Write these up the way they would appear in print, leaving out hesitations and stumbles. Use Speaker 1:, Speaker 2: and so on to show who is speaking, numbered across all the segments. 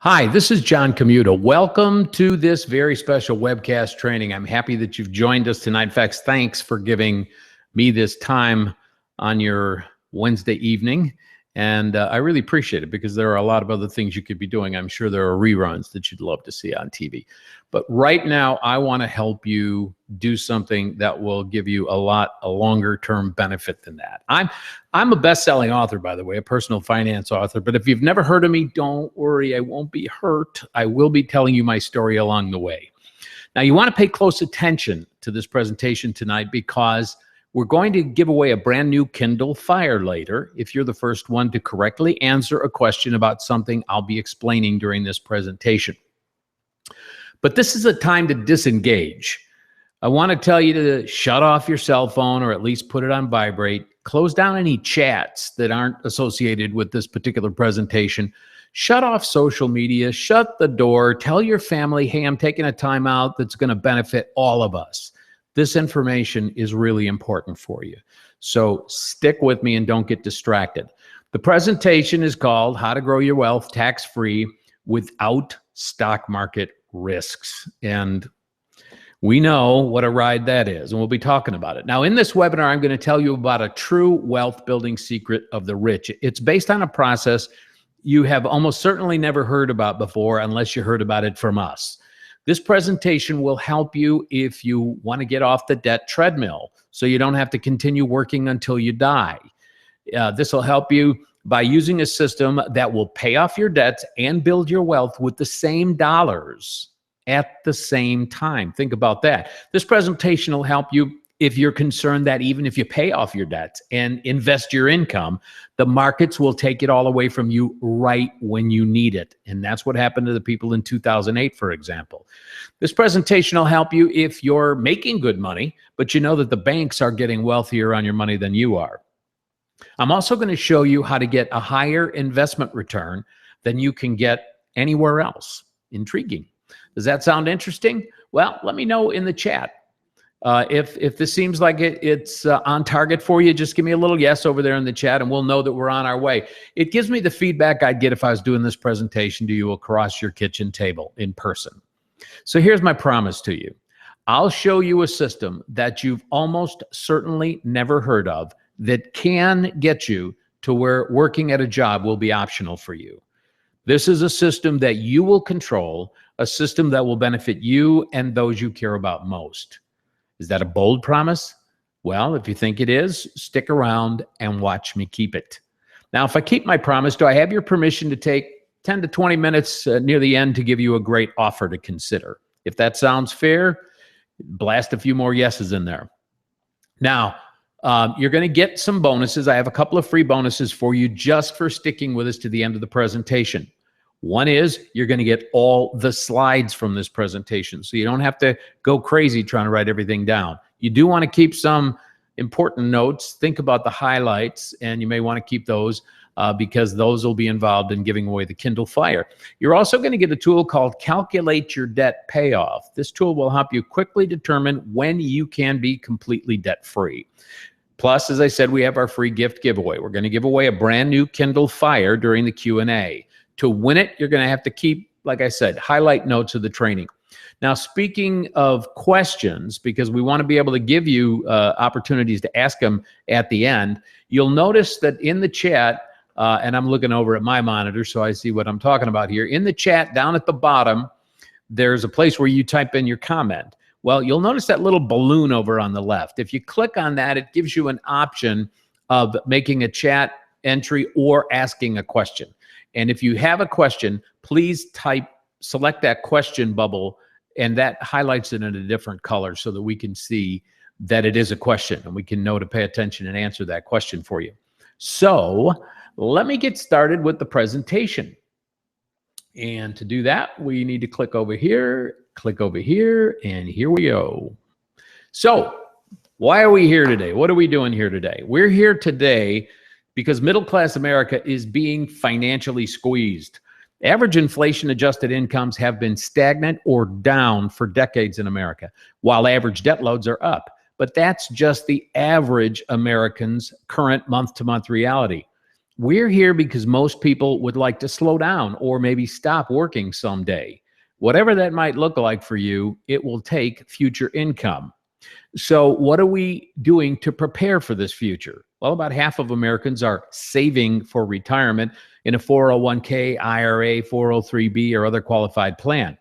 Speaker 1: Hi, this is John Commuta. Welcome to this very special webcast training. I'm happy that you've joined us tonight. In fact, thanks for giving me this time on your Wednesday evening. And I really appreciate it because there are a lot of other things you could be doing. I'm sure there are reruns that you'd love to see on TV. But right now, I want to help you do something that will give you a longer term benefit than that. I'm a best-selling author, by the way, a personal finance author. But if you've never heard of me, don't worry, I won't be hurt. I will be telling you my story along the way. Now, you want to pay close attention to this presentation tonight because we're going to give away a brand new Kindle Fire later if you're the first one to correctly answer a question about something I'll be explaining during this presentation. But this is a time to disengage. I want to tell you to shut off your cell phone or at least put it on vibrate. Close down any chats that aren't associated with this particular presentation. Shut off social media, shut the door, tell your family, hey, I'm taking a time out that's going to benefit all of us. This information is really important for you. So stick with me and don't get distracted. The presentation is called How to Grow Your Wealth Tax-Free Without Stock Market Risks. And we know what a ride that is, and we'll be talking about it. Now, in this webinar, I'm going to tell you about a true wealth building secret of the rich. It's based on a process you have almost certainly never heard about before unless you heard about it from us. This presentation will help you if you want to get off the debt treadmill so you don't have to continue working until you die. This will help you by using a system that will pay off your debts and build your wealth with the same dollars at the same time. Think about that. This presentation will help you if you're concerned that even if you pay off your debts and invest your income, the markets will take it all away from you right when you need it. And that's what happened to the people in 2008, for example. This presentation will help you if you're making good money, but you know that the banks are getting wealthier on your money than you are. I'm also going to show you how to get a higher investment return than you can get anywhere else. Intriguing. Does that sound interesting? Well, let me know in the chat. If this seems like it's on target for you, just give me a little yes over there in the chat and we'll know that we're on our way. It gives me the feedback I'd get if I was doing this presentation to you across your kitchen table in person. So here's my promise to you. I'll show you a system that you've almost certainly never heard of that can get you to where working at a job will be optional for you. This is a system that you will control, a system that will benefit you and those you care about most. Is that a bold promise? Well, if you think it is, stick around and watch me keep it. Now, if I keep my promise, do I have your permission to take 10 to 20 minutes near the end to give you a great offer to consider? If that sounds fair, blast a few more yeses in there. Now, you're going to get some bonuses. I have a couple of free bonuses for you just for sticking with us to the end of the presentation. One is you're going to get all the slides from this presentation, so you don't have to go crazy trying to write everything down. You do want to keep some important notes. Think about the highlights, and you may want to keep those because those will be involved in giving away the Kindle Fire. You're also going to get a tool called Calculate Your Debt Payoff. This tool will help you quickly determine when you can be completely debt-free. Plus, as I said, we have our free gift giveaway. We're going to give away a brand new Kindle Fire during the Q&A. To win it, you're going to have to keep, like I said, highlight notes of the training. Now, speaking of questions, because we want to be able to give you opportunities to ask them at the end, you'll notice that in the chat, and I'm looking over at my monitor so I see what I'm talking about here. In the chat down at the bottom, there's a place where you type in your comment. Well, you'll notice that little balloon over on the left. If you click on that, it gives you an option of making a chat entry or asking a question. And if you have a question, please select that question bubble, and that highlights it in a different color so that we can see that it is a question and we can know to pay attention and answer that question for you. So let me get started with the presentation. And to do that, we need to click over here, and here we go. So why are we here today? What are we doing here today? We're here today because middle-class America is being financially squeezed. Average inflation-adjusted incomes have been stagnant or down for decades in America, while average debt loads are up. But that's just the average American's current month-to-month reality. We're here because most people would like to slow down or maybe stop working someday. Whatever that might look like for you, it will take future income. So, what are we doing to prepare for this future? Well, about half of Americans are saving for retirement in a 401k, IRA, 403b, or other qualified plan.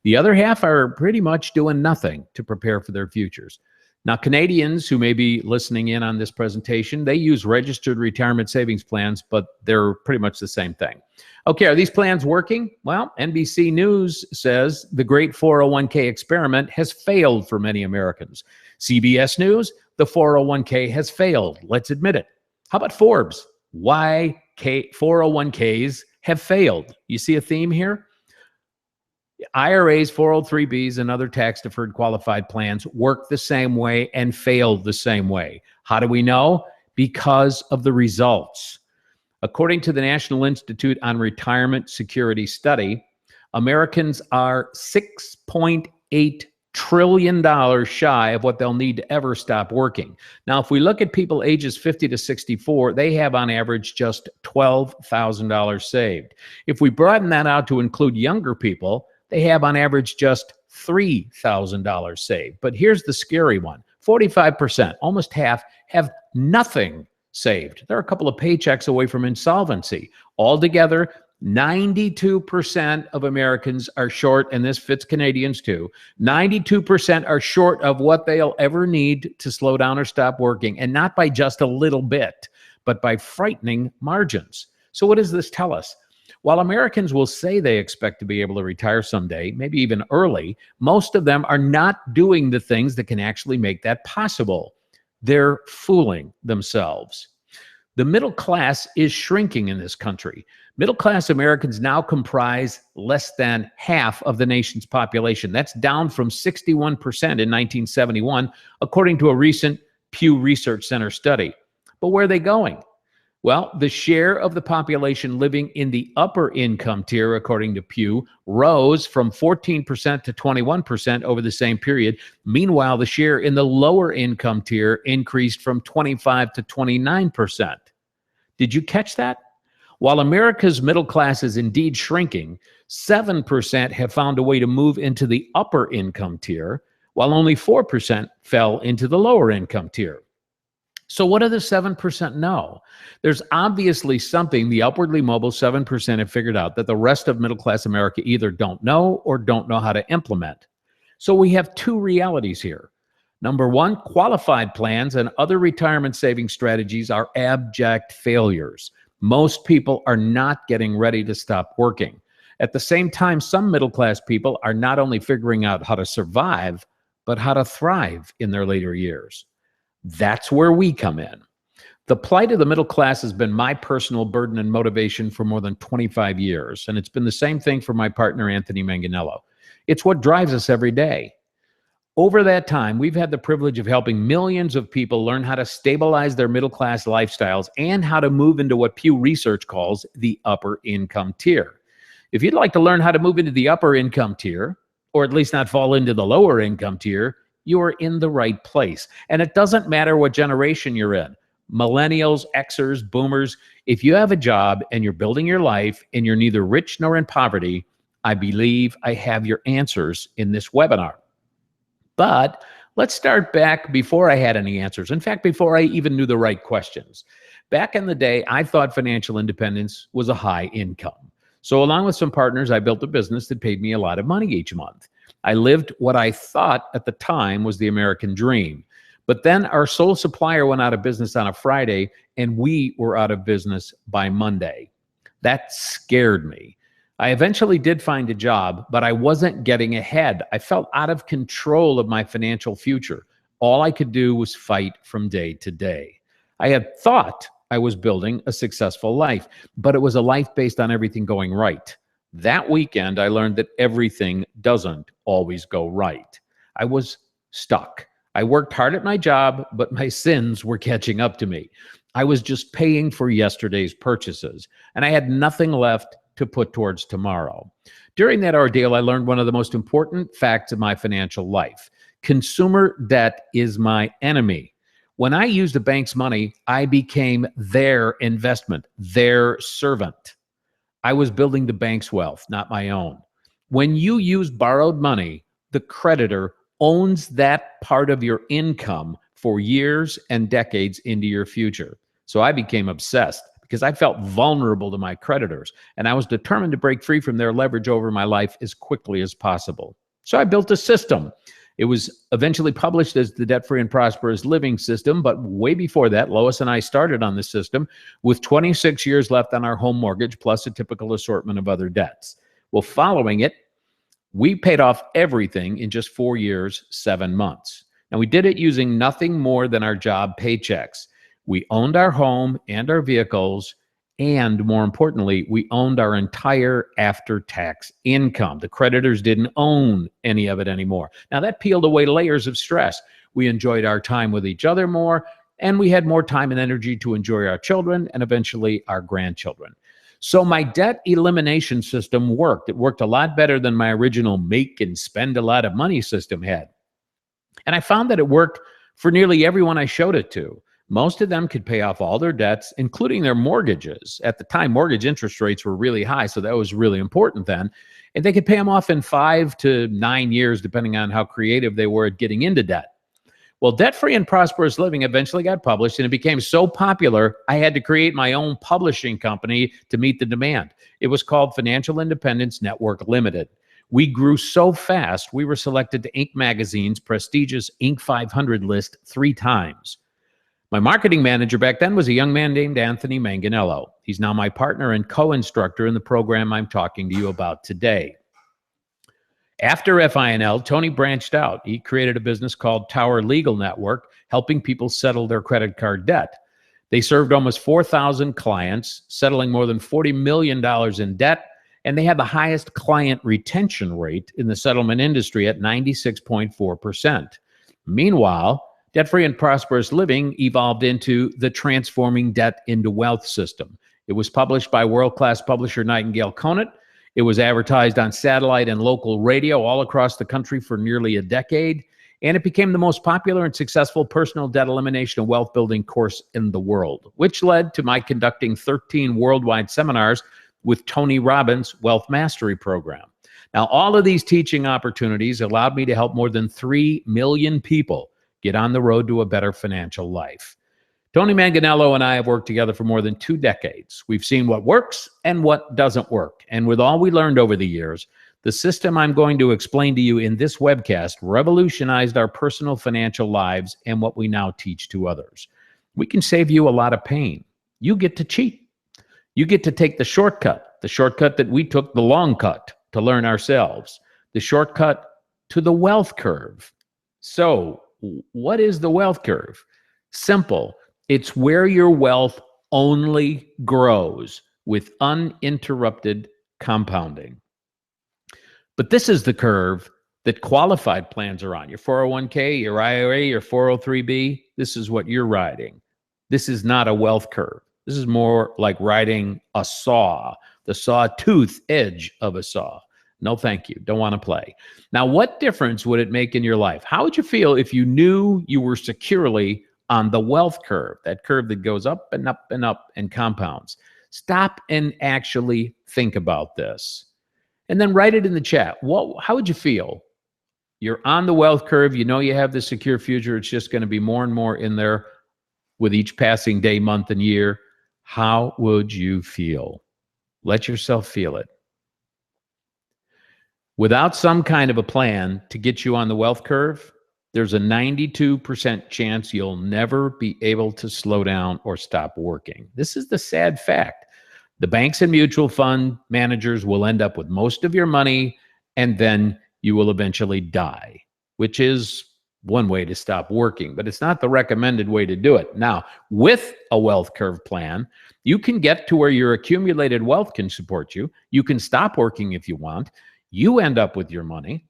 Speaker 1: The other half are pretty much doing nothing to prepare for their futures. Now, Canadians who may be listening in on this presentation, they use registered retirement savings plans, but they're pretty much the same thing. Okay, are these plans working? Well, NBC News says the great 401k experiment has failed for many Americans. CBS News, the 401k has failed. Let's admit it. How about Forbes? Why 401ks have failed? You see a theme here? IRAs, 403bs, and other tax-deferred qualified plans work the same way and fail the same way. How do we know? Because of the results. According to the National Institute on Retirement Security study, Americans are $6.8 trillion shy of what they'll need to ever stop working. Now, if we look at people ages 50 to 64, they have on average just $12,000 saved. If we broaden that out to include younger people, they have on average just $3,000 saved. But here's the scary one. 45%, almost half, have nothing saved. They're a couple of paychecks away from insolvency. Altogether, 92% of Americans are short, and this fits Canadians too. 92% are short of what they'll ever need to slow down or stop working, and not by just a little bit, but by frightening margins. So what does this tell us? While Americans will say they expect to be able to retire someday, maybe even early, most of them are not doing the things that can actually make that possible. They're fooling themselves. The middle class is shrinking in this country. Middle-class Americans now comprise less than half of the nation's population. That's down from 61% in 1971, according to a recent Pew Research Center study. But where are they going? Well, the share of the population living in the upper income tier, according to Pew, rose from 14% to 21% over the same period. Meanwhile, the share in the lower income tier increased from 25 to 29%. Did you catch that? While America's middle class is indeed shrinking, 7% have found a way to move into the upper income tier, while only 4% fell into the lower income tier. So what do the 7% know? There's obviously something the upwardly mobile 7% have figured out that the rest of middle-class America either don't know or don't know how to implement. So we have two realities here. Number one, qualified plans and other retirement saving strategies are abject failures. Most people are not getting ready to stop working. At the same time, some middle-class people are not only figuring out how to survive, but how to thrive in their later years. That's where we come in. The plight of the middle class has been my personal burden and motivation for more than 25 years, and it's been the same thing for my partner, Anthony Manganello. It's what drives us every day. Over that time, we've had the privilege of helping millions of people learn how to stabilize their middle-class lifestyles and how to move into what Pew Research calls the upper income tier. If you'd like to learn how to move into the upper income tier, or at least not fall into the lower income tier, you're in the right place. And it doesn't matter what generation you're in. Millennials, Xers, boomers, if you have a job and you're building your life and you're neither rich nor in poverty, I believe I have your answers in this webinar. But let's start back before I had any answers. In fact, before I even knew the right questions. Back in the day, I thought financial independence was a high income. So along with some partners, I built a business that paid me a lot of money each month. I lived what I thought at the time was the American dream. But then our sole supplier went out of business on a Friday, and we were out of business by Monday. That scared me. I eventually did find a job, but I wasn't getting ahead. I felt out of control of my financial future. All I could do was fight from day to day. I had thought I was building a successful life, but it was a life based on everything going right. That weekend, I learned that everything doesn't always go right. I was stuck. I worked hard at my job, but my sins were catching up to me. I was just paying for yesterday's purchases, and I had nothing left to put towards tomorrow. During that ordeal, I learned one of the most important facts of my financial life. Consumer debt is my enemy. When I used the bank's money, I became their investment, their servant. I was building the bank's wealth, not my own. When you use borrowed money, the creditor owns that part of your income for years and decades into your future. So I became obsessed because I felt vulnerable to my creditors, and I was determined to break free from their leverage over my life as quickly as possible. So I built a system. It was eventually published as the Debt-Free and Prosperous Living System, but way before that, Lois and I started on the system with 26 years left on our home mortgage, plus a typical assortment of other debts. Well, following it, we paid off everything in just 4 years, 7 months. And we did it using nothing more than our job paychecks. We owned our home and our vehicles, and more importantly, we owned our entire after-tax income. The creditors didn't own any of it anymore. Now, that peeled away layers of stress. We enjoyed our time with each other more, and we had more time and energy to enjoy our children and eventually our grandchildren. So my debt elimination system worked. It worked a lot better than my original make and spend a lot of money system had. And I found that it worked for nearly everyone I showed it to. Most of them could pay off all their debts, including their mortgages. At the time, mortgage interest rates were really high, so that was really important then. And they could pay them off in 5 to 9 years, depending on how creative they were at getting into debt. Well, Debt-Free and Prosperous Living eventually got published, and it became so popular, I had to create my own publishing company to meet the demand. It was called Financial Independence Network Limited. We grew so fast, we were selected to Inc. magazine's prestigious Inc. 500 list 3 times. My marketing manager back then was a young man named Anthony Manganello. He's now my partner and co-instructor in the program I'm talking to you about today. After FINL, Tony branched out. He created a business called Tower Legal Network, helping people settle their credit card debt. They served almost 4,000 clients, settling more than $40 million in debt, and they had the highest client retention rate in the settlement industry at 96.4%. Meanwhile, Debt-Free and Prosperous Living evolved into the Transforming Debt into Wealth system. It was published by world-class publisher Nightingale Conant. It was advertised on satellite and local radio all across the country for nearly a decade, and it became the most popular and successful personal debt elimination and wealth building course in the world, which led to my conducting 13 worldwide seminars with Tony Robbins' Wealth Mastery Program. Now, all of these teaching opportunities allowed me to help more than 3 million people get on the road to a better financial life. Tony Manganello and I have worked together for more than 2 decades. We've seen what works and what doesn't work. And with all we learned over the years, the system I'm going to explain to you in this webcast revolutionized our personal financial lives and what we now teach to others. We can save you a lot of pain. You get to cheat. You get to take the shortcut that we took the long cut to learn ourselves, the shortcut to the wealth curve. So, what is the wealth curve? Simple. It's where your wealth only grows with uninterrupted compounding. But this is the curve that qualified plans are on. Your 401k, your IRA, your 403b, this is what you're riding. This is not a wealth curve. This is more like riding a saw, the sawtooth edge of a saw. No, thank you. Don't want to play. Now, what difference would it make in your life? How would you feel if you knew you were securely on the wealth curve, that curve that goes up and up and up and compounds? Stop and actually think about this. And then write it in the chat. How would you feel? You're on the wealth curve. You know you have the secure future. It's just going to be more and more in there with each passing day, month, and year. How would you feel? Let yourself feel it. Without some kind of a plan to get you on the wealth curve, there's a 92% chance you'll never be able to slow down or stop working. This is the sad fact. The banks and mutual fund managers will end up with most of your money, and then you will eventually die, which is one way to stop working, but it's not the recommended way to do it. Now, with a wealth curve plan, you can get to where your accumulated wealth can support you. You can stop working if you want. You end up with your money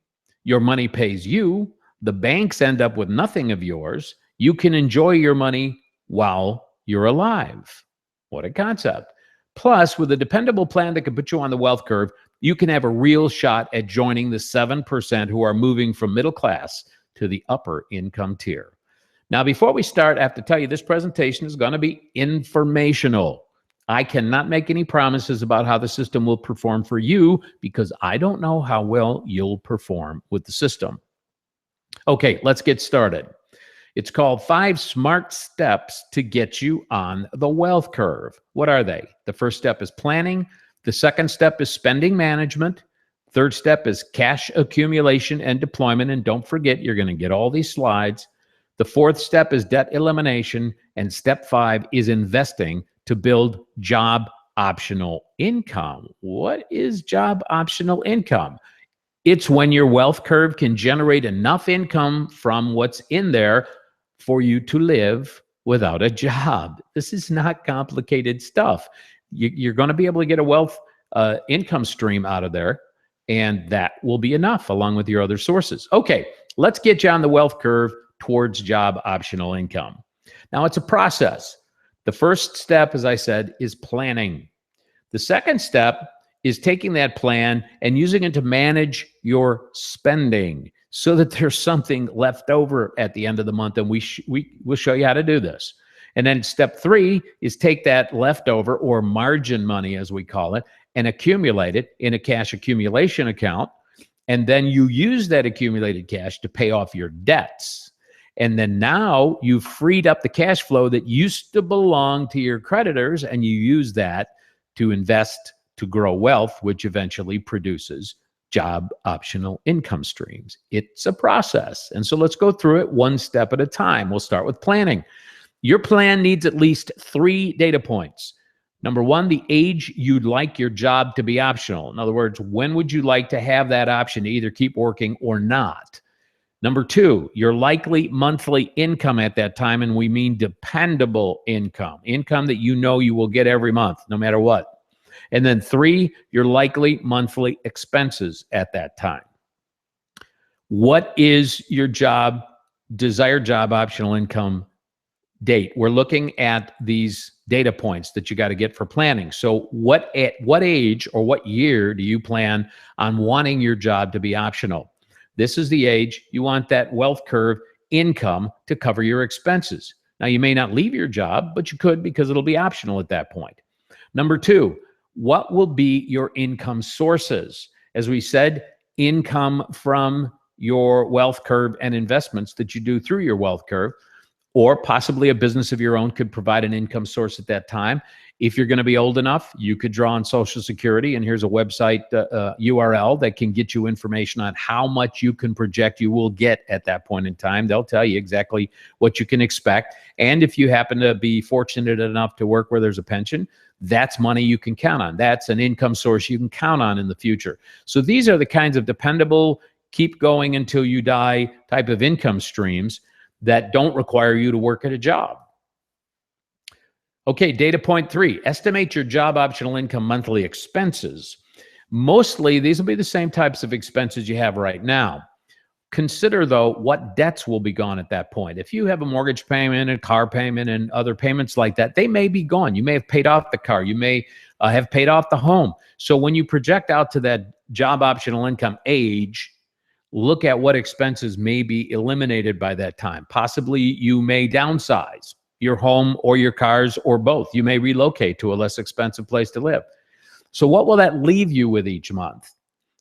Speaker 1: pays you, the banks end up with nothing of yours. You can enjoy your money while you're alive. What a concept. Plus, with a dependable plan that can put you on the wealth curve, you can have a real shot at joining the 7% who are moving from middle class to the upper income tier. Now, before we start, I have to tell you this presentation is going to be informational. I cannot make any promises about how the system will perform for you because I don't know how well you'll perform with the system. Okay, let's get started. It's called 5 Smart Steps to Get You on the Wealth Curve. What are they? The first step is planning. The second step is spending management. Third step is cash accumulation and deployment. And don't forget, you're going to get all these slides. The fourth step is debt elimination. And step 5 is investing to build job optional income. What is job optional income? It's when your wealth curve can generate enough income from what's in there for you to live without a job. This is not complicated stuff. You're going to be able to get a wealth income stream out of there, and that will be enough along with your other sources. Okay, let's get you on the wealth curve towards job optional income. Now, it's a process. The first step, as I said, is planning. The second step is taking that plan and using it to manage your spending so that there's something left over at the end of the month, and we'll show you how to do this. And then step 3 is take that leftover or margin money, as we call it, and accumulate it in a cash accumulation account. And then you use that accumulated cash to pay off your debts. And then now you've freed up the cash flow that used to belong to your creditors, and you use that to invest to grow wealth, which eventually produces job optional income streams. It's a process. And so let's go through it one step at a time. We'll start with planning. Your plan needs at least 3 data points. Number 1, the age you'd like your job to be optional. In other words, when would you like to have that option to either keep working or not? Number 2, your likely monthly income at that time, and we mean dependable income, income that you know you will get every month, no matter what. And then 3, your likely monthly expenses at that time. What is your desired job optional income date? We're looking at these data points that you got to get for planning. So at what age or what year do you plan on wanting your job to be optional? This is the age you want that wealth curve income to cover your expenses. Now, you may not leave your job, but you could because it'll be optional at that point. Number 2, what will be your income sources? As we said, income from your wealth curve and investments that you do through your wealth curve, or possibly a business of your own could provide an income source at that time. If you're going to be old enough, you could draw on Social Security, and here's a website URL that can get you information on how much you can project you will get at that point in time. They'll tell you exactly what you can expect. And if you happen to be fortunate enough to work where there's a pension, that's money you can count on. That's an income source you can count on in the future. So these are the kinds of dependable, keep going until you die type of income streams that don't require you to work at a job. Okay, data point 3, estimate your job optional income monthly expenses. Mostly, these will be the same types of expenses you have right now. Consider, though, what debts will be gone at that point. If you have a mortgage payment, a car payment, and other payments like that, they may be gone. You may have paid off the car. You may have paid off the home. So when you project out to that job optional income age, look at what expenses may be eliminated by that time. Possibly you may downsize your home or your cars or both. You may relocate to a less expensive place to live. So what will that leave you with each month?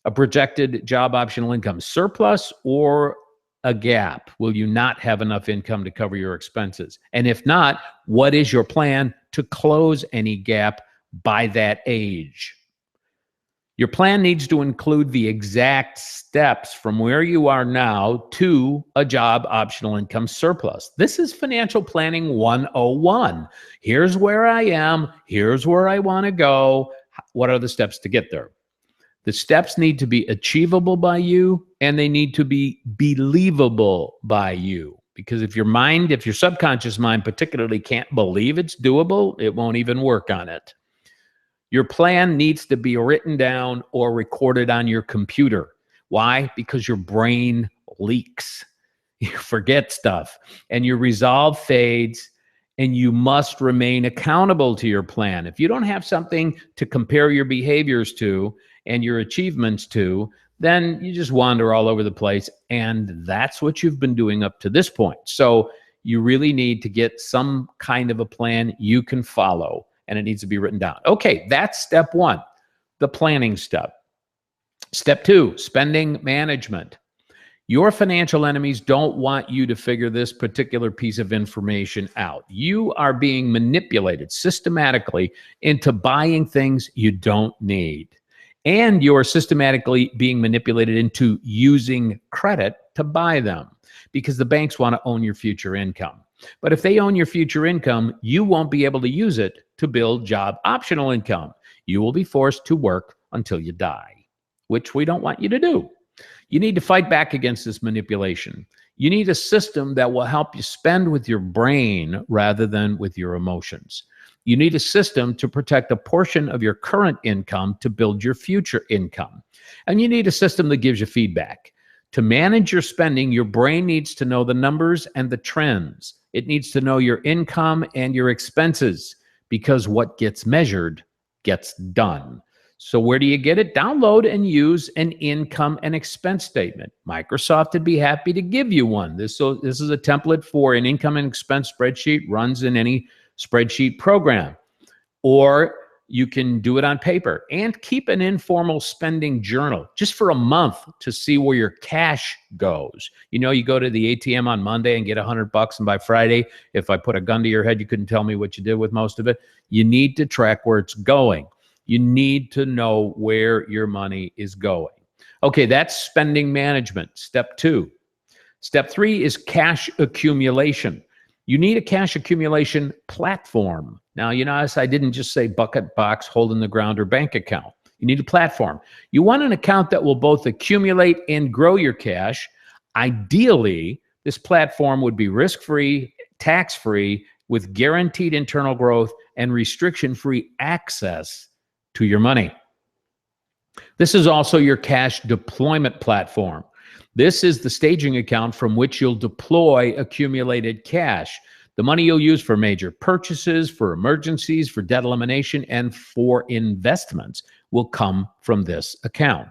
Speaker 1: A projected job optional income surplus or a gap? Will you not have enough income to cover your expenses? And if not, what is your plan to close any gap by that age? Your plan needs to include the exact steps from where you are now to a job optional income surplus. This is financial planning 101. Here's where I am. Here's where I want to go. What are the steps to get there? The steps need to be achievable by you, and they need to be believable by you. Because if your subconscious mind particularly can't believe it's doable, it won't even work on it. Your plan needs to be written down or recorded on your computer. Why? Because your brain leaks. You forget stuff, and your resolve fades, and you must remain accountable to your plan. If you don't have something to compare your behaviors to and your achievements to, then you just wander all over the place, and that's what you've been doing up to this point. So you really need to get some kind of a plan you can follow, and it needs to be written down. Okay, that's step one, the planning step. Step two, spending management. Your financial enemies don't want you to figure this particular piece of information out. You are being manipulated systematically into buying things you don't need. And you're systematically being manipulated into using credit to buy them because the banks want to own your future income. But if they own your future income, you won't be able to use it to build job optional income. You will be forced to work until you die, which we don't want you to do. You need to fight back against this manipulation. You need a system that will help you spend with your brain rather than with your emotions. You need a system to protect a portion of your current income to build your future income. And you need a system that gives you feedback. To manage your spending, your brain needs to know the numbers and the trends. It needs to know your income and your expenses, because what gets measured gets done. So where do you get it? Download and use an income and expense statement. Microsoft would be happy to give you one. This is a template for an income and expense spreadsheet, runs in any spreadsheet program. Or you can do it on paper and keep an informal spending journal just for a month to see where your cash goes. You know, you go to the ATM on Monday and get $100, and by Friday, if I put a gun to your head, you couldn't tell me what you did with most of it. You need to track where it's going. You need to know where your money is going. Okay, that's spending management, step two. Step three is cash accumulation. You need a cash accumulation platform. Now, you notice I didn't just say bucket, box, hole in the ground, or bank account. You need a platform. You want an account that will both accumulate and grow your cash. Ideally, this platform would be risk-free, tax-free, with guaranteed internal growth and restriction-free access to your money. This is also your cash deployment platform. This is the staging account from which you'll deploy accumulated cash. The money you'll use for major purchases, for emergencies, for debt elimination, and for investments will come from this account.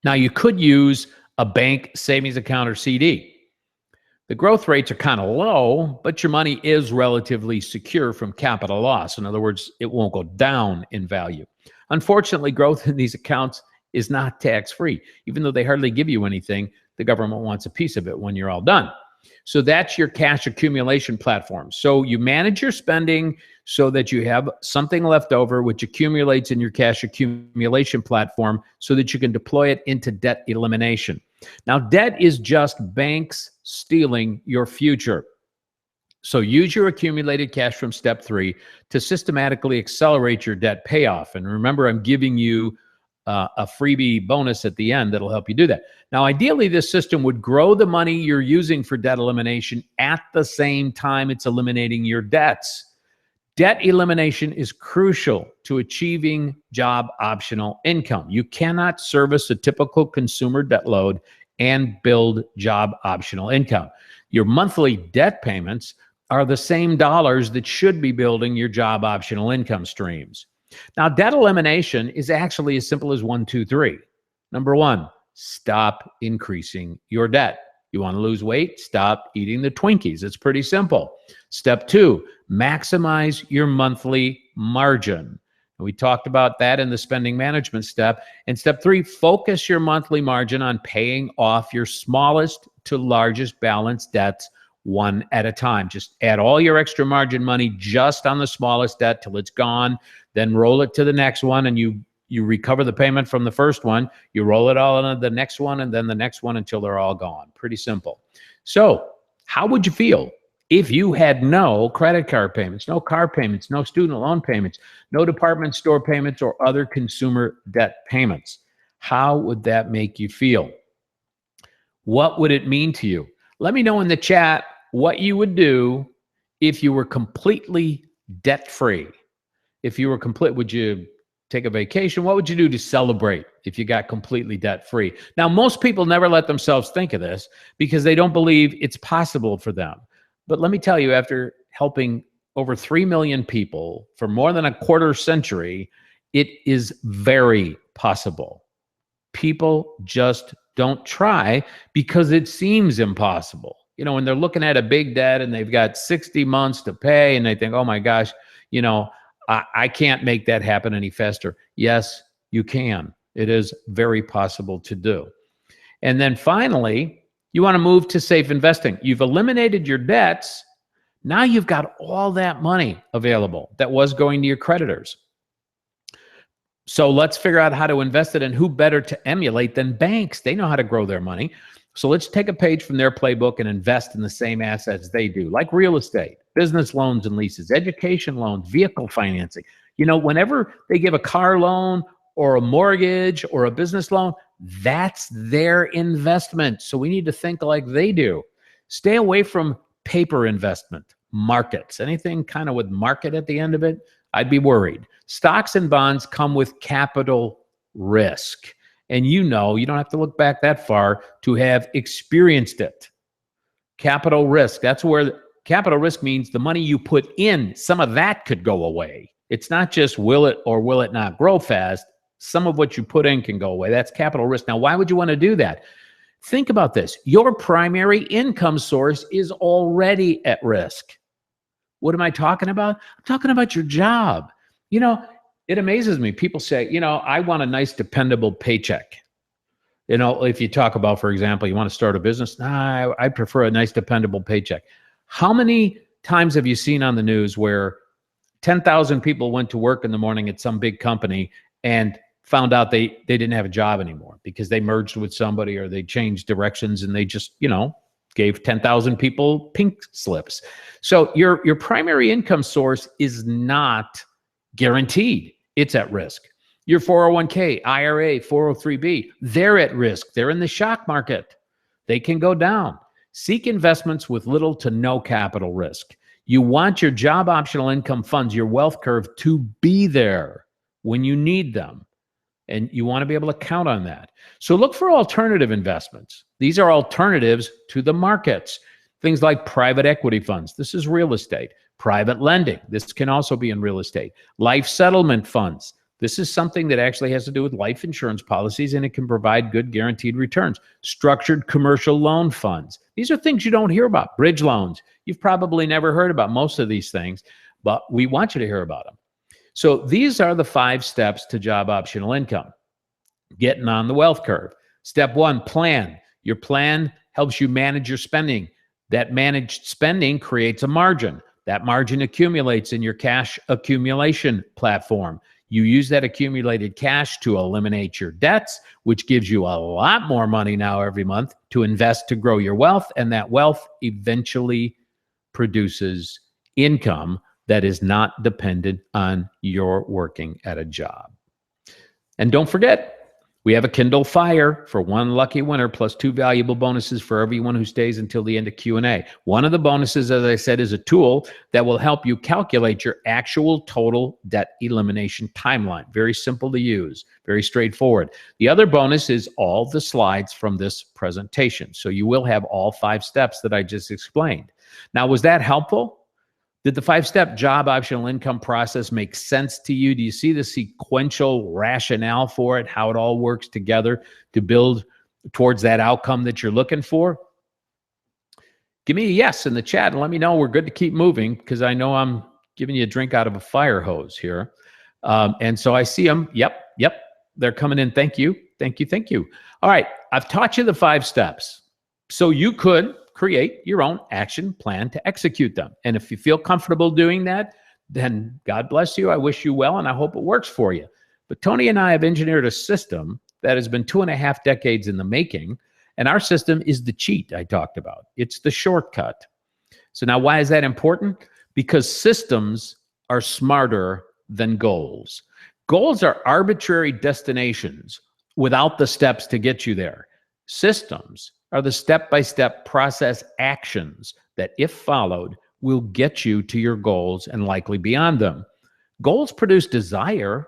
Speaker 1: Now, you could use a bank savings account or CD. The growth rates are kind of low, but your money is relatively secure from capital loss. In other words, it won't go down in value. Unfortunately, growth in these accounts is not tax-free. Even though they hardly give you anything, the government wants a piece of it when you're all done. So that's your cash accumulation platform. So you manage your spending so that you have something left over, which accumulates in your cash accumulation platform so that you can deploy it into debt elimination. Now, debt is just banks stealing your future. So use your accumulated cash from step three to systematically accelerate your debt payoff. And remember, I'm giving you a freebie bonus at the end that'll help you do that. Now, ideally, this system would grow the money you're using for debt elimination at the same time it's eliminating your debts. Debt elimination is crucial to achieving job optional income. You cannot service a typical consumer debt load and build job optional income. Your monthly debt payments are the same dollars that should be building your job optional income streams. Now, debt elimination is actually as simple as 1, 2, 3. Number one, stop increasing your debt. You want to lose weight? Stop eating the Twinkies. It's pretty simple. Step two, maximize your monthly margin. And we talked about that in the spending management step. And step three, focus your monthly margin on paying off your smallest to largest balance debts one at a time. Just add all your extra margin money just on the smallest debt till it's gone, then roll it to the next one, and you recover the payment from the first one, you roll it all into the next one, and then the next one until they're all gone. Pretty simple. So how would you feel if you had no credit card payments, no car payments, no student loan payments, no department store payments, or other consumer debt payments? How would that make you feel? What would it mean to you? Let me know in the chat what you would do if you were completely debt-free. If you were would you take a vacation? What would you do to celebrate if you got completely debt-free? Now, most people never let themselves think of this because they don't believe it's possible for them. But let me tell you, after helping over 3 million people for more than a quarter century, it is very possible. People just don't try because it seems impossible. when they're looking at a big debt and they've got 60 months to pay and they think, oh my gosh, I can't make that happen any faster. Yes, you can. It is very possible to do. And then finally, you want to move to safe investing. You've eliminated your debts. Now you've got all that money available that was going to your creditors. So let's figure out how to invest it, and who better to emulate than banks? They know how to grow their money. So let's take a page from their playbook and invest in the same assets they do, like real estate, business loans and leases, education loans, vehicle financing. Whenever they give a car loan or a mortgage or a business loan, that's their investment. So we need to think like they do. Stay away from paper investment, markets, anything kind of with market at the end of it. I'd be worried. Stocks and bonds come with capital risk. And you don't have to look back that far to have experienced it. Capital risk, that's where capital risk means the money you put in, some of that could go away. It's not just will it or will it not grow fast. Some of what you put in can go away. That's capital risk. Now, why would you want to do that? Think about this. Your primary income source is already at risk. What am I talking about? I'm talking about your job. It amazes me. People say, I want a nice, dependable paycheck. If you talk about, for example, you want to start a business, I prefer a nice, dependable paycheck. How many times have you seen on the news where 10,000 people went to work in the morning at some big company and found out they didn't have a job anymore because they merged with somebody or they changed directions and they just, gave 10,000 people pink slips. So your primary income source is not guaranteed. It's at risk. Your 401k, IRA, 403b, they're at risk. They're in the shock market. They can go down. Seek investments with little to no capital risk. You want your job optional income funds, your wealth curve, to be there when you need them. And you want to be able to count on that. So look for alternative investments. These are alternatives to the markets. Things like private equity funds. This is real estate. Private lending. This can also be in real estate. Life settlement funds. This is something that actually has to do with life insurance policies, and it can provide good guaranteed returns. Structured commercial loan funds. These are things you don't hear about. Bridge loans. You've probably never heard about most of these things, but we want you to hear about them. So these are the 5 steps to job optional income. Getting on the wealth curve. Step 1, plan. Your plan helps you manage your spending. That managed spending creates a margin. That margin accumulates in your cash accumulation platform. You use that accumulated cash to eliminate your debts, which gives you a lot more money now every month to invest to grow your wealth. And that wealth eventually produces income that is not dependent on your working at a job. And don't forget, we have a Kindle Fire for 1 lucky winner plus 2 valuable bonuses for everyone who stays until the end of Q&A. One of the bonuses, as I said, is a tool that will help you calculate your actual total debt elimination timeline. Very simple to use, very straightforward. The other bonus is all the slides from this presentation. So you will have all 5 steps that I just explained. Now, was that helpful? Did the 5-step job optional income process make sense to you? Do you see the sequential rationale for it, how it all works together to build towards that outcome that you're looking for? Give me a yes in the chat and let me know we're good to keep moving, because I know I'm giving you a drink out of a fire hose here. And so I see them. Yep. They're coming in. Thank you. All right. I've taught you the 5 steps. So you could create your own action plan to execute them. And if you feel comfortable doing that, then God bless you. I wish you well, and I hope it works for you. But Tony and I have engineered a system that has been 2.5 decades in the making, and our system is the cheat I talked about. It's the shortcut. So now, why is that important? Because systems are smarter than goals. Goals are arbitrary destinations without the steps to get you there. Systems are the step-by-step process actions that, if followed, will get you to your goals and likely beyond them. Goals produce desire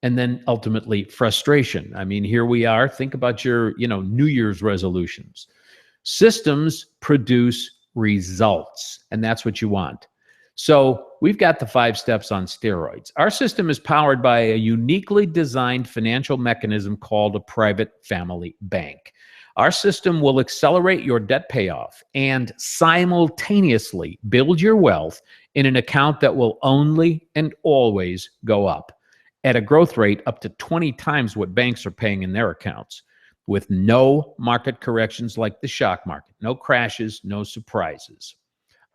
Speaker 1: and then ultimately frustration. I mean, here we are. Think about your, New Year's resolutions. Systems produce results, and that's what you want. So we've got the 5 steps on steroids. Our system is powered by a uniquely designed financial mechanism called a private family bank. Our system will accelerate your debt payoff and simultaneously build your wealth in an account that will only and always go up at a growth rate up to 20 times what banks are paying in their accounts, with no market corrections like the stock market, no crashes, no surprises.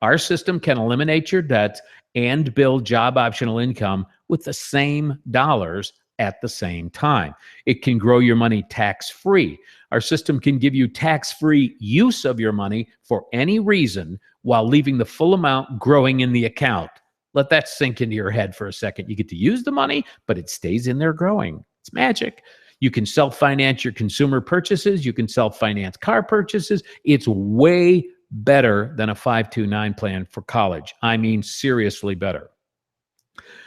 Speaker 1: Our system can eliminate your debt and build job optional income with the same dollars at the same time. It can grow your money tax-free. Our system can give you tax-free use of your money for any reason while leaving the full amount growing in the account. Let that sink into your head for a second. You get to use the money, but it stays in there growing. It's magic. You can self-finance your consumer purchases. You can self-finance car purchases. It's way better than a 529 plan for college. I mean, seriously better.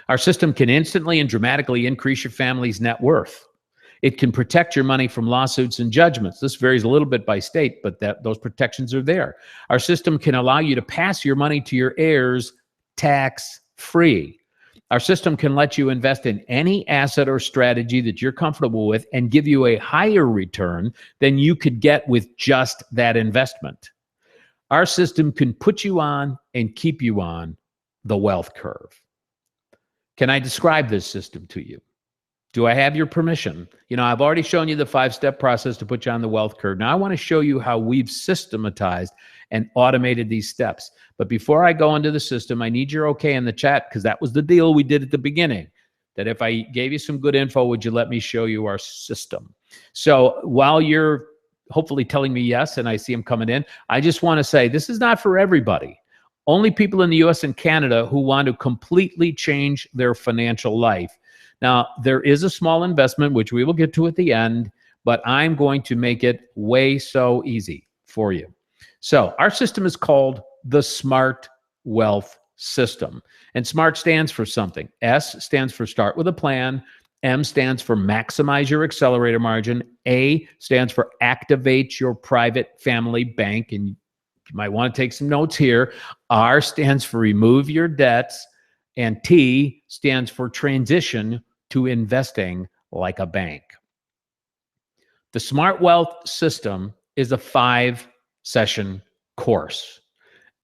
Speaker 1: Our system can instantly and dramatically increase your family's net worth. It can protect your money from lawsuits and judgments. This varies a little bit by state, but those protections are there. Our system can allow you to pass your money to your heirs tax-free. Our system can let you invest in any asset or strategy that you're comfortable with and give you a higher return than you could get with just that investment. Our system can put you on and keep you on the wealth curve. Can I describe this system to you? Do I have your permission? You know, I've already shown you the 5-step process to put you on the wealth curve. Now I want to show you how we've systematized and automated these steps. But before I go into the system, I need your okay in the chat, because that was the deal we did at the beginning, that if I gave you some good info, would you let me show you our system? So while you're hopefully telling me yes, and I see them coming in, I just want to say this is not for everybody. Only people in the US and Canada who want to completely change their financial life. Now, there is a small investment, which we will get to at the end, but I'm going to make it way so easy for you. So our system is called the Smart Wealth System. And SMART stands for something. S stands for start with a plan. M stands for maximize your accelerator margin. A stands for activate your private family bank. And you might want to take some notes here. R stands for remove your debts. And T stands for transition to investing like a bank. The Smart Wealth System is a 5-session course.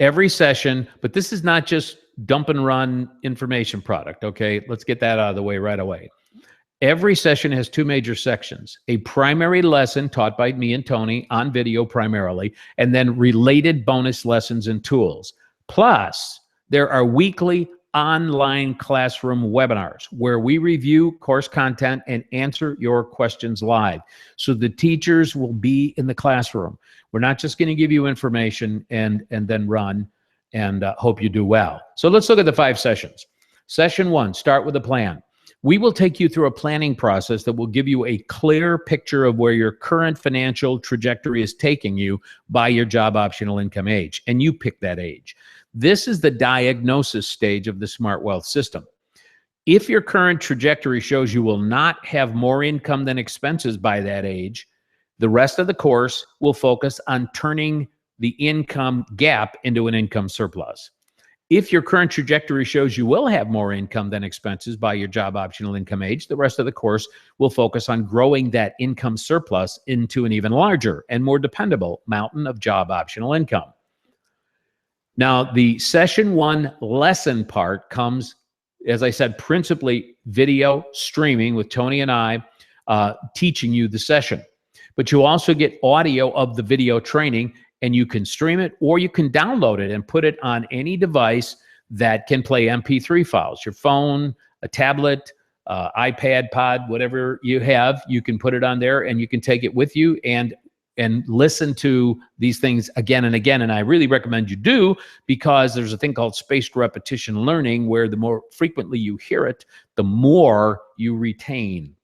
Speaker 1: Every session, but this is not just dump and run information product, okay? Let's get that out of the way right away. Every session has 2 major sections: a primary lesson taught by me and Tony on video primarily, and then related bonus lessons and tools. Plus, there are weekly online classroom webinars where we review course content and answer your questions live. So the teachers will be in the classroom. We're not just going to give you information and then run and hope you do well. So let's look at the 5 sessions. Session 1, start with a plan. We will take you through a planning process that will give you a clear picture of where your current financial trajectory is taking you by your job optional income age, and you pick that age. This is the diagnosis stage of the Smart Wealth System. If your current trajectory shows you will not have more income than expenses by that age, the rest of the course will focus on turning the income gap into an income surplus. If your current trajectory shows you will have more income than expenses by your job optional income age, the rest of the course will focus on growing that income surplus into an even larger and more dependable mountain of job optional income. Now, the session 1 lesson part comes, as I said, principally video streaming with Tony and I teaching you the session. But you also get audio of the video training, and you can stream it or you can download it and put it on any device that can play MP3 files. Your phone, a tablet, iPad, pod, whatever you have, you can put it on there and you can take it with you and listen to these things again and again. And I really recommend you do, because there's a thing called spaced repetition learning, where the more frequently you hear it, the more you retain.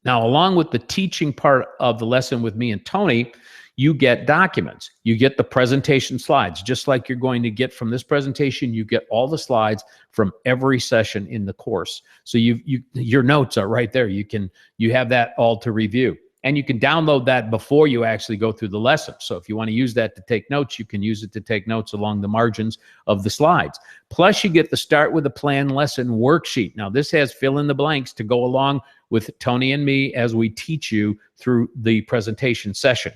Speaker 1: Now, along with the teaching part of the lesson with me and Tony, you get documents. You get the presentation slides, just like you're going to get from this presentation. You get all the slides from every session in the course. So your notes are right there. You have that all to review. And you can download that before you actually go through the lesson. So if you want to use that to take notes, you can use it to take notes along the margins of the slides. Plus, you get the Start with a Plan lesson worksheet. Now, this has fill in the blanks to go along with Tony and me as we teach you through the presentation session.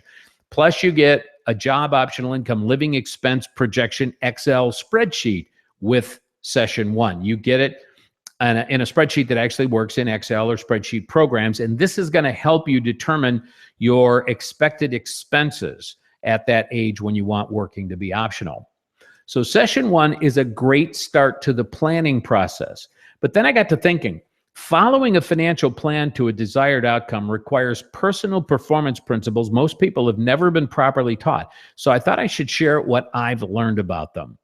Speaker 1: Plus, you get a job optional income living expense projection Excel spreadsheet with session 1. You get it in a spreadsheet that actually works in Excel or spreadsheet programs. And this is going to help you determine your expected expenses at that age when you want working to be optional. So session 1 is a great start to the planning process. But then I got to thinking, following a financial plan to a desired outcome requires personal performance principles most people have never been properly taught. So I thought I should share what I've learned about them.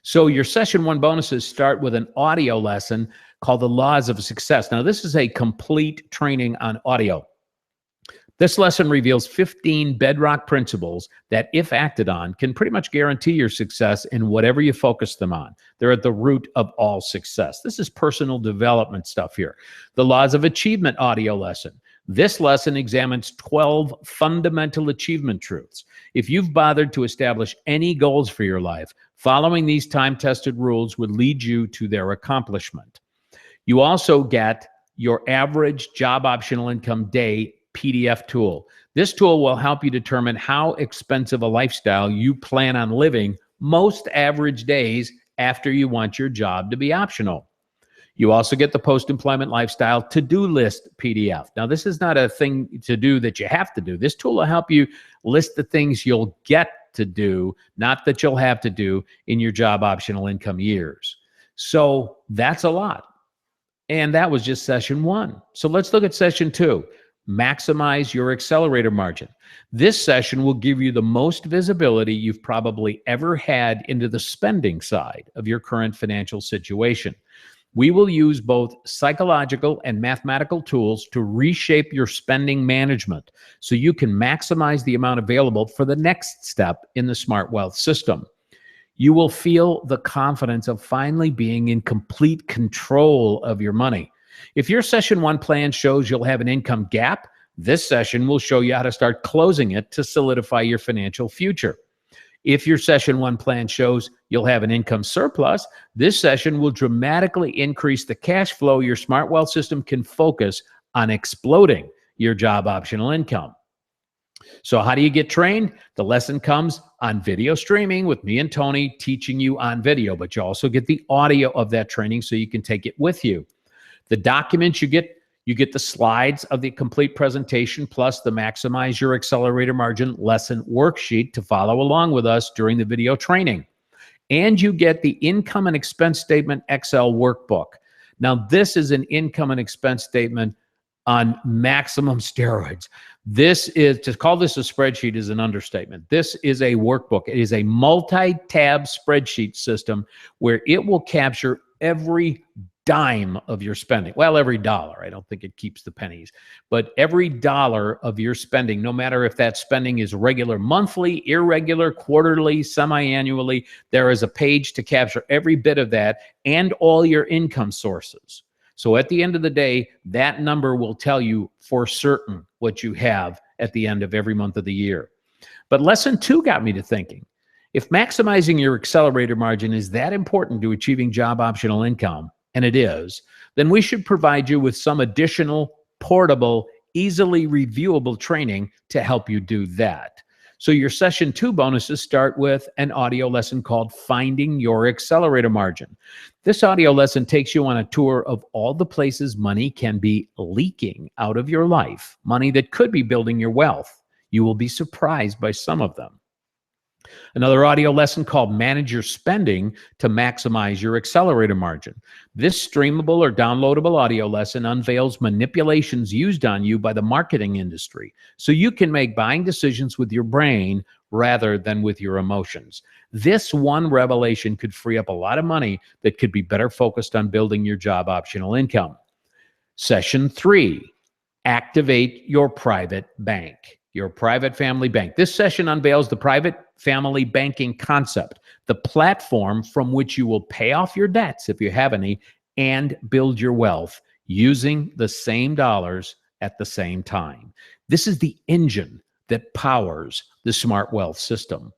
Speaker 1: So your session 1 bonuses start with an audio lesson called The Laws of Success. Now, this is a complete training on audio. This lesson reveals 15 bedrock principles that, if acted on, can pretty much guarantee your success in whatever you focus them on. They're at the root of all success. This is personal development stuff here. The Laws of Achievement audio lesson. This lesson examines 12 fundamental achievement truths. If you've bothered to establish any goals for your life, following these time-tested rules would lead you to their accomplishment. You also get your average job optional income day PDF tool. This tool will help you determine how expensive a lifestyle you plan on living most average days after you want your job to be optional. You also get the post-employment lifestyle to-do list PDF. Now, this is not a thing to do that you have to do. This tool will help you list the things you'll get to do, not that you'll have to do in your job optional income years. So that's a lot. And that was just session 1. So let's look at session 2. Maximize your accelerator margin. This session will give you the most visibility you've probably ever had into the spending side of your current financial situation. We will use both psychological and mathematical tools to reshape your spending management so you can maximize the amount available for the next step in the Smart Wealth system. You will feel the confidence of finally being in complete control of your money. If your session 1 plan shows you'll have an income gap, this session will show you how to start closing it to solidify your financial future. If your session 1 plan shows you'll have an income surplus, this session will dramatically increase the cash flow your Smart Wealth system can focus on exploding your job optional income. So how do you get trained? The lesson comes on video streaming with me and Tony teaching you on video, but you also get the audio of that training so you can take it with you. The documents you get the slides of the complete presentation plus the Maximize Your Accelerator Margin lesson worksheet to follow along with us during the video training. And you get the income and expense statement Excel workbook. Now, this is an income and expense statement on maximum steroids. To call this a spreadsheet is an understatement. This is a workbook. It is a multi-tab spreadsheet system where it will capture every dime of your spending. Well, every dollar. I don't think it keeps the pennies, but every dollar of your spending, no matter if that spending is regular monthly, irregular, quarterly, semi-annually, there is a page to capture every bit of that and all your income sources. So at the end of the day, that number will tell you for certain what you have at the end of every month of the year. But lesson 2 got me to thinking, if maximizing your accelerator margin is that important to achieving job optional income, and it is, then we should provide you with some additional, portable, easily reviewable training to help you do that. So your session 2 bonuses start with an audio lesson called Finding Your Accelerator Margin. This audio lesson takes you on a tour of all the places money can be leaking out of your life, money that could be building your wealth. You will be surprised by some of them. Another audio lesson called Manage Your Spending to Maximize Your Accelerator Margin. This streamable or downloadable audio lesson unveils manipulations used on you by the marketing industry so you can make buying decisions with your brain rather than with your emotions. This one revelation could free up a lot of money that could be better focused on building your job optional income. Session 3, Activate Your Private Bank. Your private family bank. This session unveils the private family banking concept, the platform from which you will pay off your debts if you have any and build your wealth using the same dollars at the same time. This is the engine that powers the Smart Wealth system.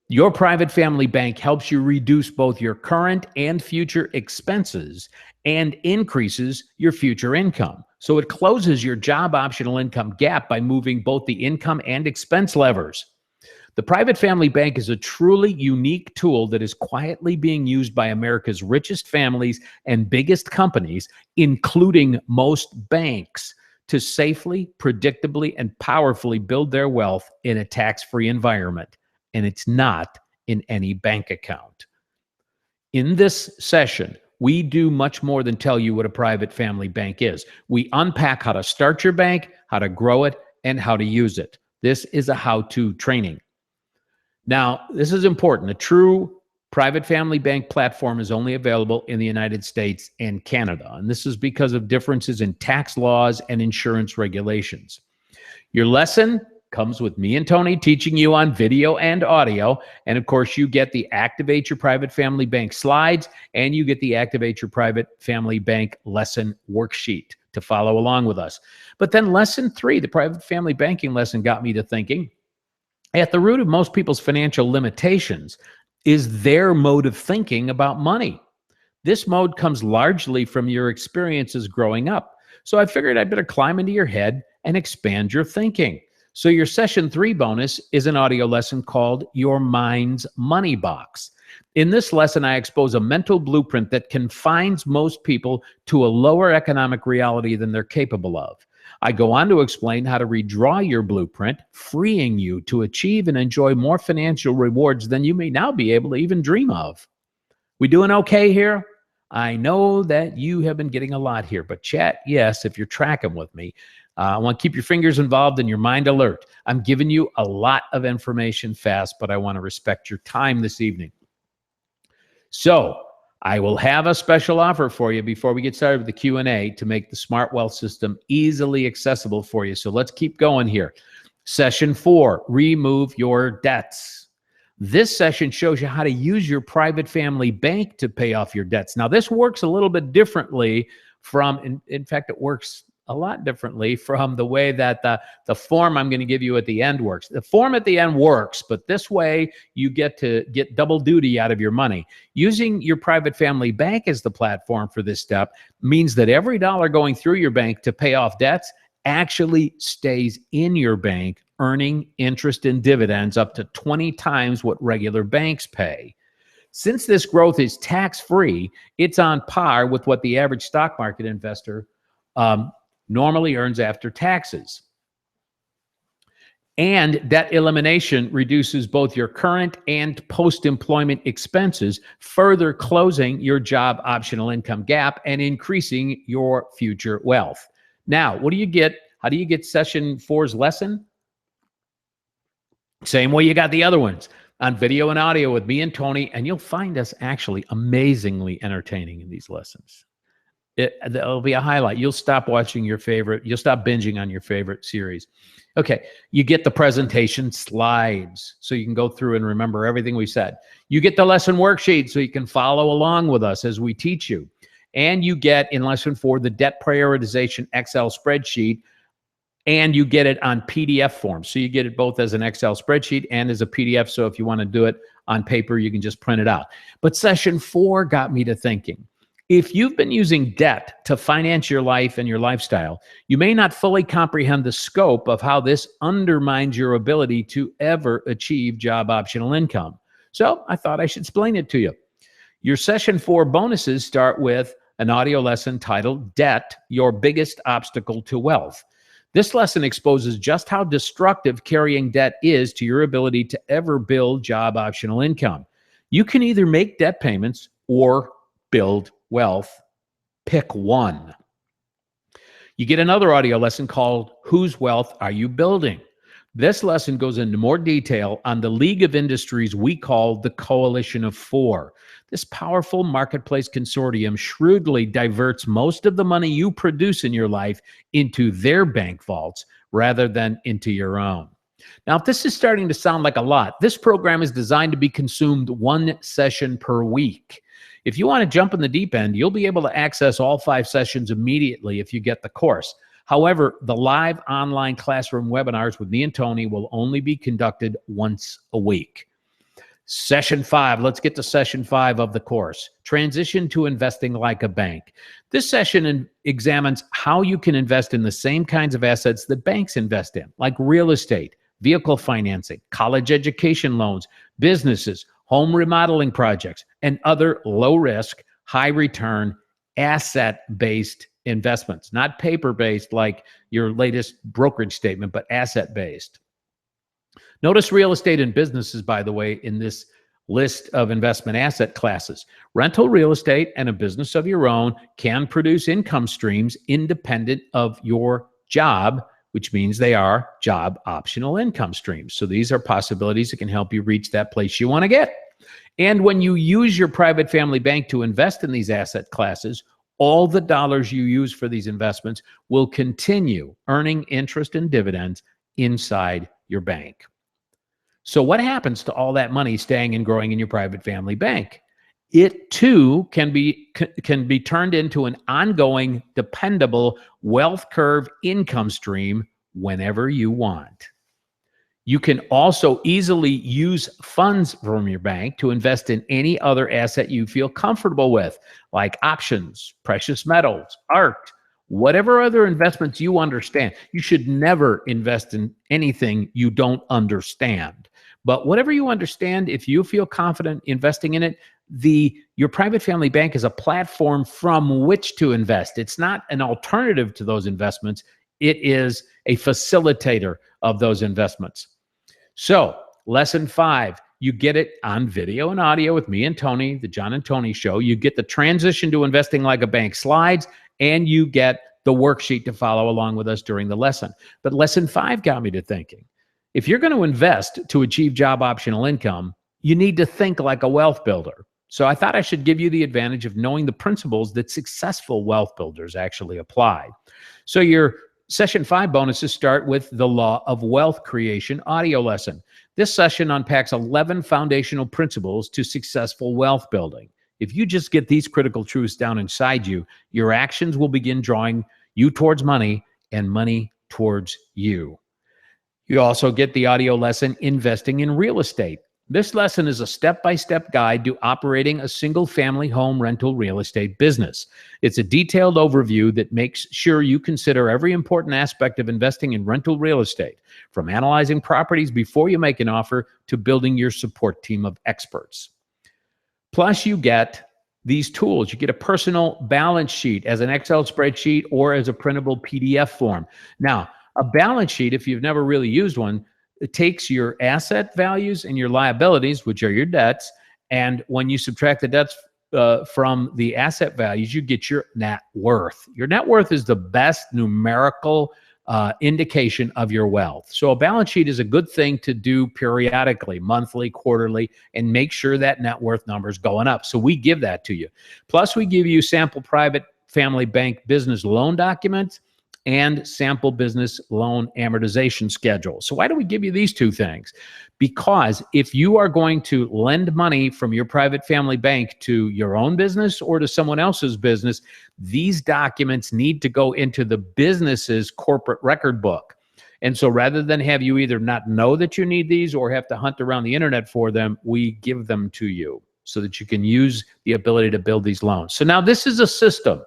Speaker 1: Your private family bank helps you reduce both your current and future expenses and increases your future income. So it closes your job optional income gap by moving both the income and expense levers. The private family bank is a truly unique tool that is quietly being used by America's richest families and biggest companies, including most banks, to safely, predictably, and powerfully build their wealth in a tax-free environment. And it's not in any bank account. In this session, we do much more than tell you what a private family bank is. We unpack how to start your bank, how to grow it, and how to use it. This is a how-to training. Now, this is important. A true private family bank platform is only available in the United States and Canada, and this is because of differences in tax laws and insurance regulations. Your lesson comes with me and Tony teaching you on video and audio, and of course, you get the Activate Your Private Family Bank slides, and you get the Activate Your Private Family Bank lesson worksheet to follow along with us. But then lesson 3, the private family banking lesson, got me to thinking, at the root of most people's financial limitations is their mode of thinking about money. This mode comes largely from your experiences growing up. So I figured I'd better climb into your head and expand your thinking. So your session 3 bonus is an audio lesson called Your Mind's Money Box. In this lesson, I expose a mental blueprint that confines most people to a lower economic reality than they're capable of. I go on to explain how to redraw your blueprint, freeing you to achieve and enjoy more financial rewards than you may now be able to even dream of. We doing okay here? I know that you have been getting a lot here, but chat, yes, if you're tracking with me. I want to keep your fingers involved and your mind alert. I'm giving you a lot of information fast, but I want to respect your time this evening. So I will have a special offer for you before we get started with the Q&A to make the Smart Wealth system easily accessible for you. So let's keep going here. Session 4, remove your debts. This session shows you how to use your private family bank to pay off your debts. Now, this works a little bit differently from, in fact, it works a lot differently from the way that the form I'm going to give you at the end works. The form at the end works, but this way you get to get double duty out of your money. Using your private family bank as the platform for this step means that every dollar going through your bank to pay off debts actually stays in your bank, earning interest and dividends up to 20 times what regular banks pay. Since this growth is tax-free, it's on par with what the average stock market investor normally earns after taxes. And debt elimination reduces both your current and post-employment expenses, further closing your job optional income gap and increasing your future wealth. Now, what do you get? How do you get session 4's lesson? Same way you got the other ones, on video and audio with me and Tony, and you'll find us actually amazingly entertaining in these lessons. It'll be a highlight. You'll stop watching your favorite. You'll stop binging on your favorite series. Okay, you get the presentation slides so you can go through and remember everything we said. You get the lesson worksheet so you can follow along with us as we teach you. And you get, in lesson 4, the debt prioritization Excel spreadsheet, and you get it on PDF form. So you get it both as an Excel spreadsheet and as a PDF. So if you want to do it on paper, you can just print it out. But session 4 got me to thinking. If you've been using debt to finance your life and your lifestyle, you may not fully comprehend the scope of how this undermines your ability to ever achieve job optional income. So I thought I should explain it to you. Your session 4 bonuses start with an audio lesson titled Debt, Your Biggest Obstacle to Wealth. This lesson exposes just how destructive carrying debt is to your ability to ever build job optional income. You can either make debt payments or build wealth. Pick one. You get another audio lesson called Whose Wealth Are You Building? This lesson goes into more detail on the league of industries we call the Coalition of Four. This powerful marketplace consortium shrewdly diverts most of the money you produce in your life into their bank vaults rather than into your own. Now, if this is starting to sound like a lot, this program is designed to be consumed 1 session per week. If you want to jump in the deep end, you'll be able to access all 5 sessions immediately if you get the course. However, the live online classroom webinars with me and Tony will only be conducted once a week. Session 5, let's get to session 5 of the course, Transition to Investing Like a Bank. This session examines how you can invest in the same kinds of assets that banks invest in, like real estate, vehicle financing, college education loans, businesses, home remodeling projects, and other low-risk, high-return, asset-based investments. Not paper-based like your latest brokerage statement, but asset-based. Notice real estate and businesses, by the way, in this list of investment asset classes. Rental real estate and a business of your own can produce income streams independent of your job, which means they are job optional income streams. So these are possibilities that can help you reach that place you want to get. And when you use your private family bank to invest in these asset classes, all the dollars you use for these investments will continue earning interest and dividends inside your bank. So what happens to all that money staying and growing in your private family bank? It too can be turned into an ongoing, dependable wealth curve income stream whenever you want. You can also easily use funds from your bank to invest in any other asset you feel comfortable with, like options, precious metals, art, whatever other investments you understand. You should never invest in anything you don't understand. But whatever you understand, if you feel confident investing in it, your private family bank is a platform from which to invest. It's not an alternative to those investments. It is a facilitator of those investments. So, lesson 5, you get it on video and audio with me and Tony, the John and Tony Show. You get the Transition to Investing Like a Bank slides, and you get the worksheet to follow along with us during the lesson. But lesson 5 got me to thinking. If you're going to invest to achieve job optional income, you need to think like a wealth builder. So I thought I should give you the advantage of knowing the principles that successful wealth builders actually apply. So your Session 5 bonuses start with the Law of Wealth Creation audio lesson. This session unpacks 11 foundational principles to successful wealth building. If you just get these critical truths down inside you, your actions will begin drawing you towards money and money towards you. You also get the audio lesson, Investing in Real Estate. This lesson is a step-by-step guide to operating a single-family home rental real estate business. It's a detailed overview that makes sure you consider every important aspect of investing in rental real estate, from analyzing properties before you make an offer to building your support team of experts. Plus, you get these tools. You get a personal balance sheet as an Excel spreadsheet or as a printable PDF form. Now, a balance sheet, if you've never really used one, it takes your asset values and your liabilities, which are your debts, and when you subtract the debts from the asset values, you get your net worth. Your net worth is the best numerical indication of your wealth. So a balance sheet is a good thing to do periodically, monthly, quarterly, and make sure that net worth number is going up. So we give that to you. Plus, we give you sample private family bank business loan documents and sample business loan amortization schedule. So why do we give you these two things? Because if you are going to lend money from your private family bank to your own business or to someone else's business, these documents need to go into the business's corporate record book. And so rather than have you either not know that you need these or have to hunt around the internet for them, we give them to you so that you can use the ability to build these loans. So now this is a system.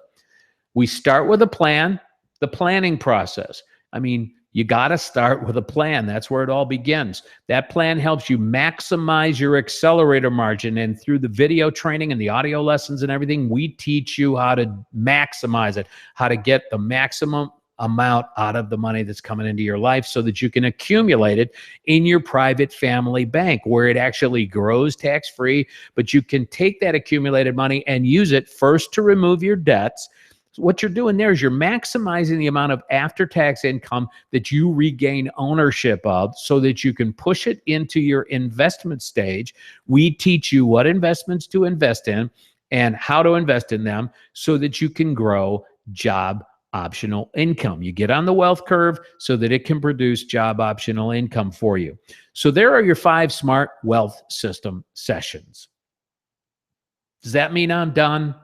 Speaker 1: We start with a plan. The planning process. I mean, you got to start with a plan. That's where it all begins. That plan helps you maximize your accelerator margin. And through the video training and the audio lessons and everything, we teach you how to maximize it, how to get the maximum amount out of the money that's coming into your life so that you can accumulate it in your private family bank where it actually grows tax-free, but you can take that accumulated money and use it first to remove your debts. So what you're doing there is you're maximizing the amount of after-tax income that you regain ownership of so that you can push it into your investment stage. We teach you what investments to invest in and how to invest in them so that you can grow job optional income. You get on the wealth curve so that it can produce job optional income for you. So there are your 5 smart wealth system sessions. Does that mean I'm done?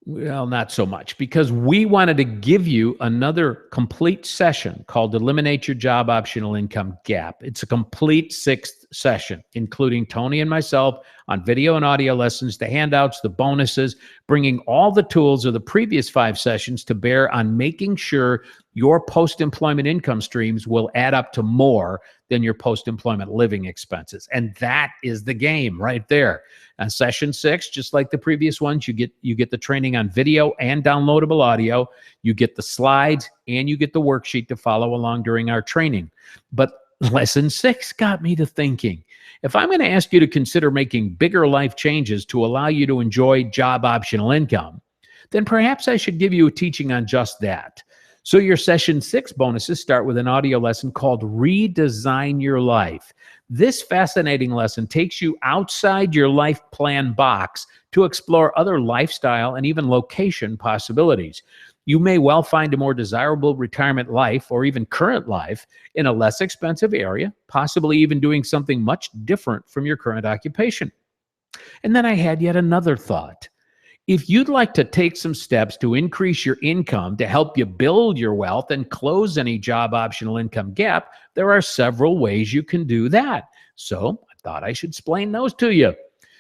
Speaker 1: Well, not so much, because we wanted to give you another complete session called Eliminate Your Job Optional Income Gap. It's a complete sixth session, including Tony and myself on video and audio lessons, the handouts, the bonuses, bringing all the tools of the previous 5 sessions to bear on making sure your post-employment income streams will add up to more than your post-employment living expenses. And that is the game right there. On session 6, just like the previous ones, you get the training on video and downloadable audio. You get the slides and you get the worksheet to follow along during our training. But lesson 6 got me to thinking, if I'm going to ask you to consider making bigger life changes to allow you to enjoy job optional income, then perhaps I should give you a teaching on just that. So your session 6 bonuses start with an audio lesson called Redesign Your Life. This fascinating lesson takes you outside your life plan box to explore other lifestyle and even location possibilities. You may well find a more desirable retirement life or even current life in a less expensive area, possibly even doing something much different from your current occupation. And then I had yet another thought. If you'd like to take some steps to increase your income to help you build your wealth and close any job optional income gap, there are several ways you can do that. So I thought I should explain those to you.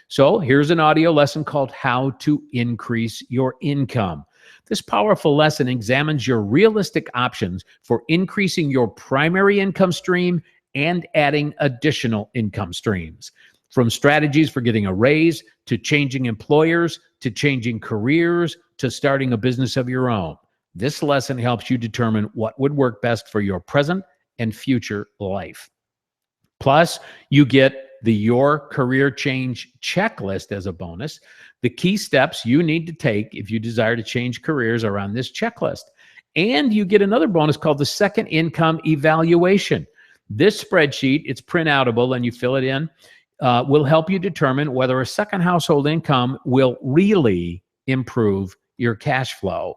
Speaker 1: So here's an audio lesson called How to Increase Your Income. This powerful lesson examines your realistic options for increasing your primary income stream and adding additional income streams. From strategies for getting a raise, to changing employers, to changing careers, to starting a business of your own. This lesson helps you determine what would work best for your present and future life. Plus, you get the Your Career Change checklist as a bonus. The key steps you need to take if you desire to change careers are on this checklist. And you get another bonus called the Second Income Evaluation. This spreadsheet, it's print-outable and you fill it in, will help you determine whether a second household income will really improve your cash flow.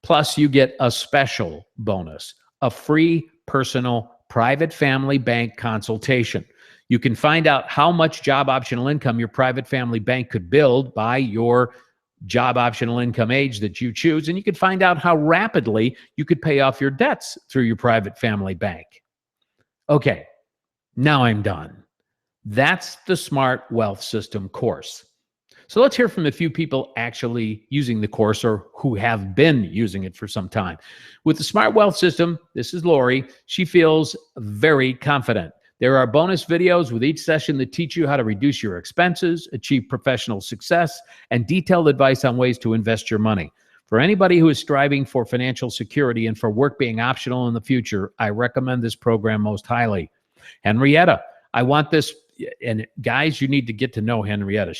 Speaker 1: Plus, you get a special bonus, a free personal private family bank consultation. You can find out how much job optional income your private family bank could build by your job optional income age that you choose, and you can find out how rapidly you could pay off your debts through your private family bank. Okay, now I'm done. That's the Smart Wealth System course. So let's hear from a few people actually using the course or who have been using it for some time. With the Smart Wealth System, this is Lori. She feels very confident. There are bonus videos with each session that teach you how to reduce your expenses, achieve professional success, and detailed advice on ways to invest your money. For anybody who is striving for financial security and for work being optional in the future, I recommend this program most highly. Henrietta, I want this. And guys, you need to get to know Henrietta.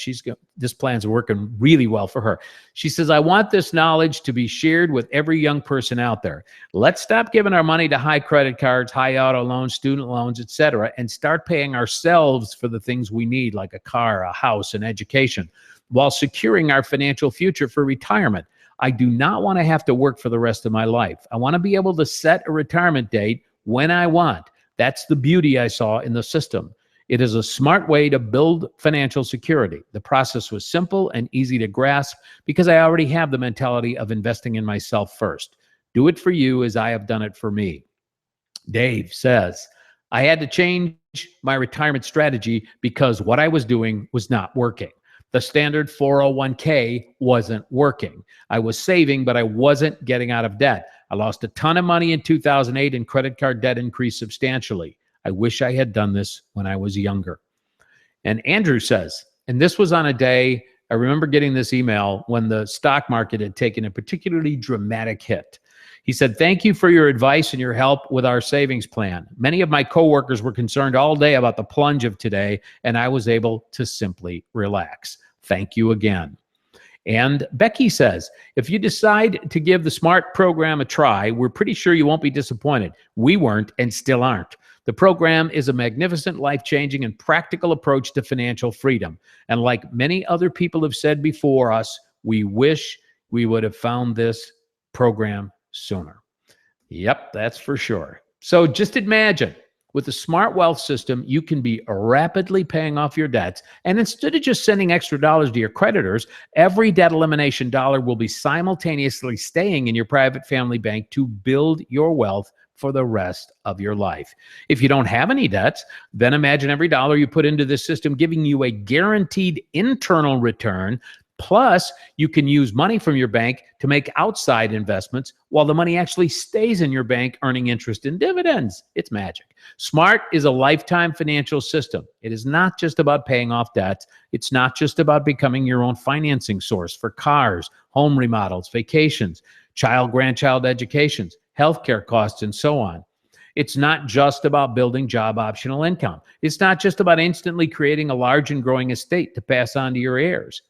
Speaker 1: This plan's working really well for her. She says, I want this knowledge to be shared with every young person out there. Let's stop giving our money to high credit cards, high auto loans, student loans, etc., and start paying ourselves for the things we need, like a car, a house, and education, while securing our financial future for retirement. I do not want to have to work for the rest of my life. I want to be able to set a retirement date when I want. That's the beauty I saw in the system. It is a smart way to build financial security. The process was simple and easy to grasp because I already have the mentality of investing in myself first. Do it for you as I have done it for me. Dave says, I had to change my retirement strategy because what I was doing was not working. The standard 401k wasn't working. I was saving, but I wasn't getting out of debt. I lost a ton of money in 2008 and credit card debt increased substantially. I wish I had done this when I was younger. And Andrew says, and this was on a day, I remember getting this email when the stock market had taken a particularly dramatic hit. He said, thank you for your advice and your help with our savings plan. Many of my coworkers were concerned all day about the plunge of today, and I was able to simply relax. Thank you again. And Becky says, if you decide to give the SMART program a try, we're pretty sure you won't be disappointed. We weren't and still aren't. The program is a magnificent, life-changing, and practical approach to financial freedom. And like many other people have said before us, we wish we would have found this program sooner. Yep, that's for sure. So just imagine With the Smart Wealth system, you can be rapidly paying off your debts. And instead of just sending extra dollars to your creditors, every debt elimination dollar will be simultaneously staying in your private family bank to build your wealth for the rest of your life. If you don't have any debts, then imagine every dollar you put into this system giving you a guaranteed internal return. Plus, you can use money from your bank to make outside investments while the money actually stays in your bank earning interest and dividends. It's magic. Smart is a lifetime financial system. It is not just about paying off debts. It's not just about becoming your own financing source for cars, home remodels, vacations, child, grandchild educations, healthcare costs, and so on. It's not just about building job optional income. It's not just about instantly creating a large and growing estate to pass on to your heirs.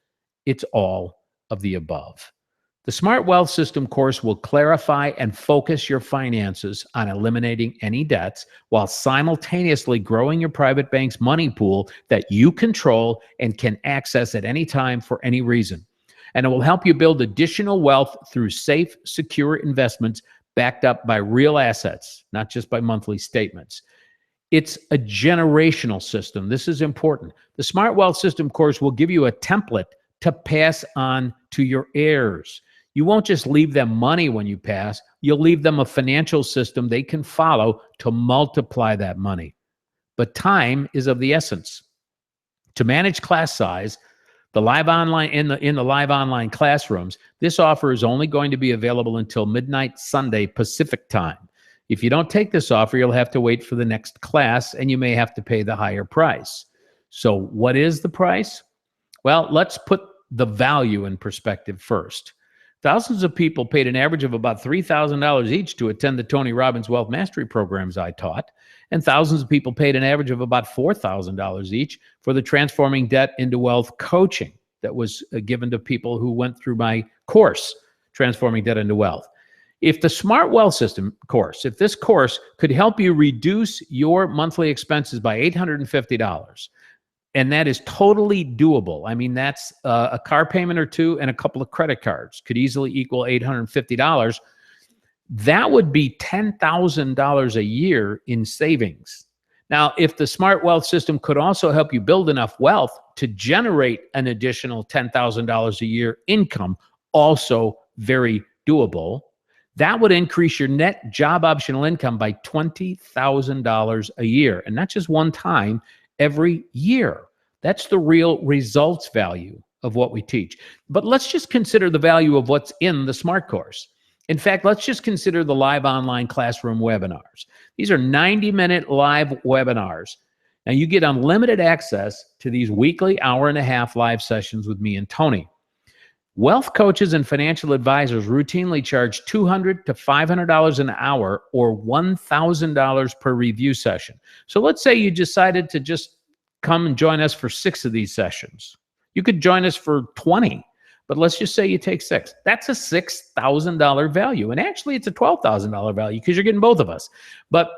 Speaker 1: It's all of the above. The Smart Wealth System course will clarify and focus your finances on eliminating any debts while simultaneously growing your private bank's money pool that you control and can access at any time for any reason. And it will help you build additional wealth through safe, secure investments backed up by real assets, not just by monthly statements. It's a generational system. This is important. The Smart Wealth System course will give you a template to pass on to your heirs. You won't just leave them money when you pass, you'll leave them a financial system they can follow to multiply that money. But time is of the essence. To manage class size, the live online in the live online classrooms, this offer is only going to be available until midnight Sunday Pacific time. If you don't take this offer, you'll have to wait for the next class and you may have to pay the higher price. So what is the price? Well, let's put the value in perspective first. Thousands of people paid an average of about $3,000 each to attend the Tony Robbins Wealth Mastery programs I taught, and thousands of people paid an average of about $4,000 each for the Transforming Debt into Wealth coaching that was given to people who went through my course, Transforming Debt into Wealth. If the Smart Wealth System course, if this course could help you reduce your monthly expenses by $850, and that is totally doable. I mean, that's a car payment or two and a couple of credit cards could easily equal $850. That would be $10,000 a year in savings. Now, if the Smart Wealth System could also help you build enough wealth to generate an additional $10,000 a year income, also very doable, that would increase your net job optional income by $20,000 a year. And not just one time, every year. That's the real results value of what we teach. But let's just consider the value of what's in the Smart course. In fact, let's just consider the live online classroom webinars. These are 90-minute live webinars. Now, you get unlimited access to these weekly hour-and-a-half live sessions with me and Tony. Wealth coaches and financial advisors routinely charge $200 to $500 an hour or $1,000 per review session. So let's say you decided to just come and join us for 6 of these sessions. You could join us for 20, but let's just say you take 6. That's a $6,000 value. And actually, it's a $12,000 value because you're getting both of us. But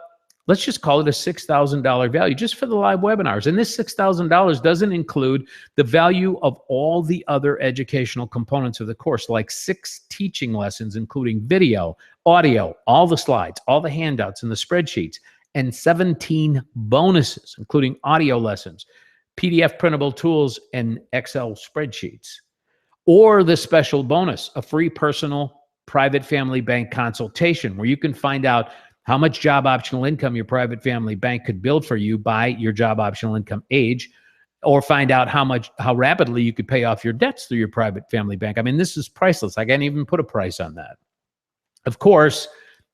Speaker 1: let's just call it a $6,000 value just for the live webinars. And this $6,000 doesn't include the value of all the other educational components of the course, like 6 teaching lessons, including video, audio, all the slides, all the handouts and the spreadsheets, and 17 bonuses, including audio lessons, PDF printable tools, and Excel spreadsheets. Or the special bonus, a free personal private family bank consultation where you can find out how much job optional income your private family bank could build for you by your job optional income age, or find out how rapidly you could pay off your debts through your private family bank. I mean, this is priceless. I can't even put a price on that. Of course,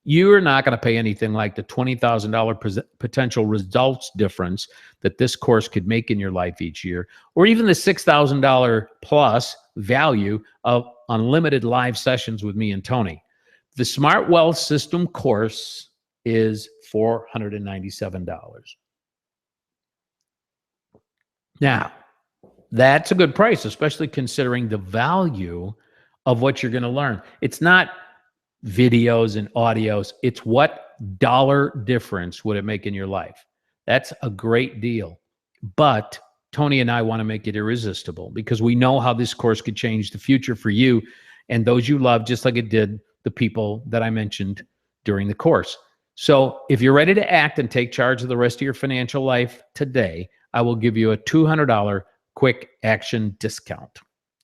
Speaker 1: you're not going to pay anything like the $20,000 potential results difference that this course could make in your life each year, or even the $6,000 plus value of unlimited live sessions with me and Tony. The Smart Wealth System course is $497. Now, that's a good price, especially considering the value of what you're going to learn. It's not videos and audios. It's what dollar difference would it make in your life. That's a great deal. But Tony and I want to make it irresistible because we know how this course could change the future for you and those you love, just like it did the people that I mentioned during the course. So if you're ready to act and take charge of the rest of your financial life today, I will give you a $200 quick action discount.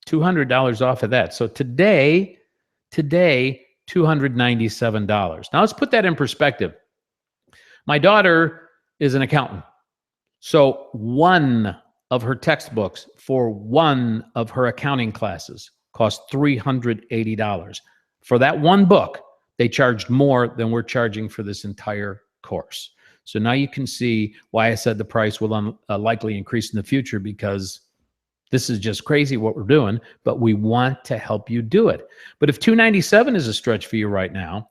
Speaker 1: $200 off of that. So today, $297. Now let's put that in perspective. My daughter is an accountant. So one of her textbooks for one of her accounting classes cost $380. For that one book, they charged more than we're charging for this entire course. So now you can see why I said the price will likely increase in the future, because this is just crazy what we're doing, but we want to help you do it. But if $297 is a stretch for you right now,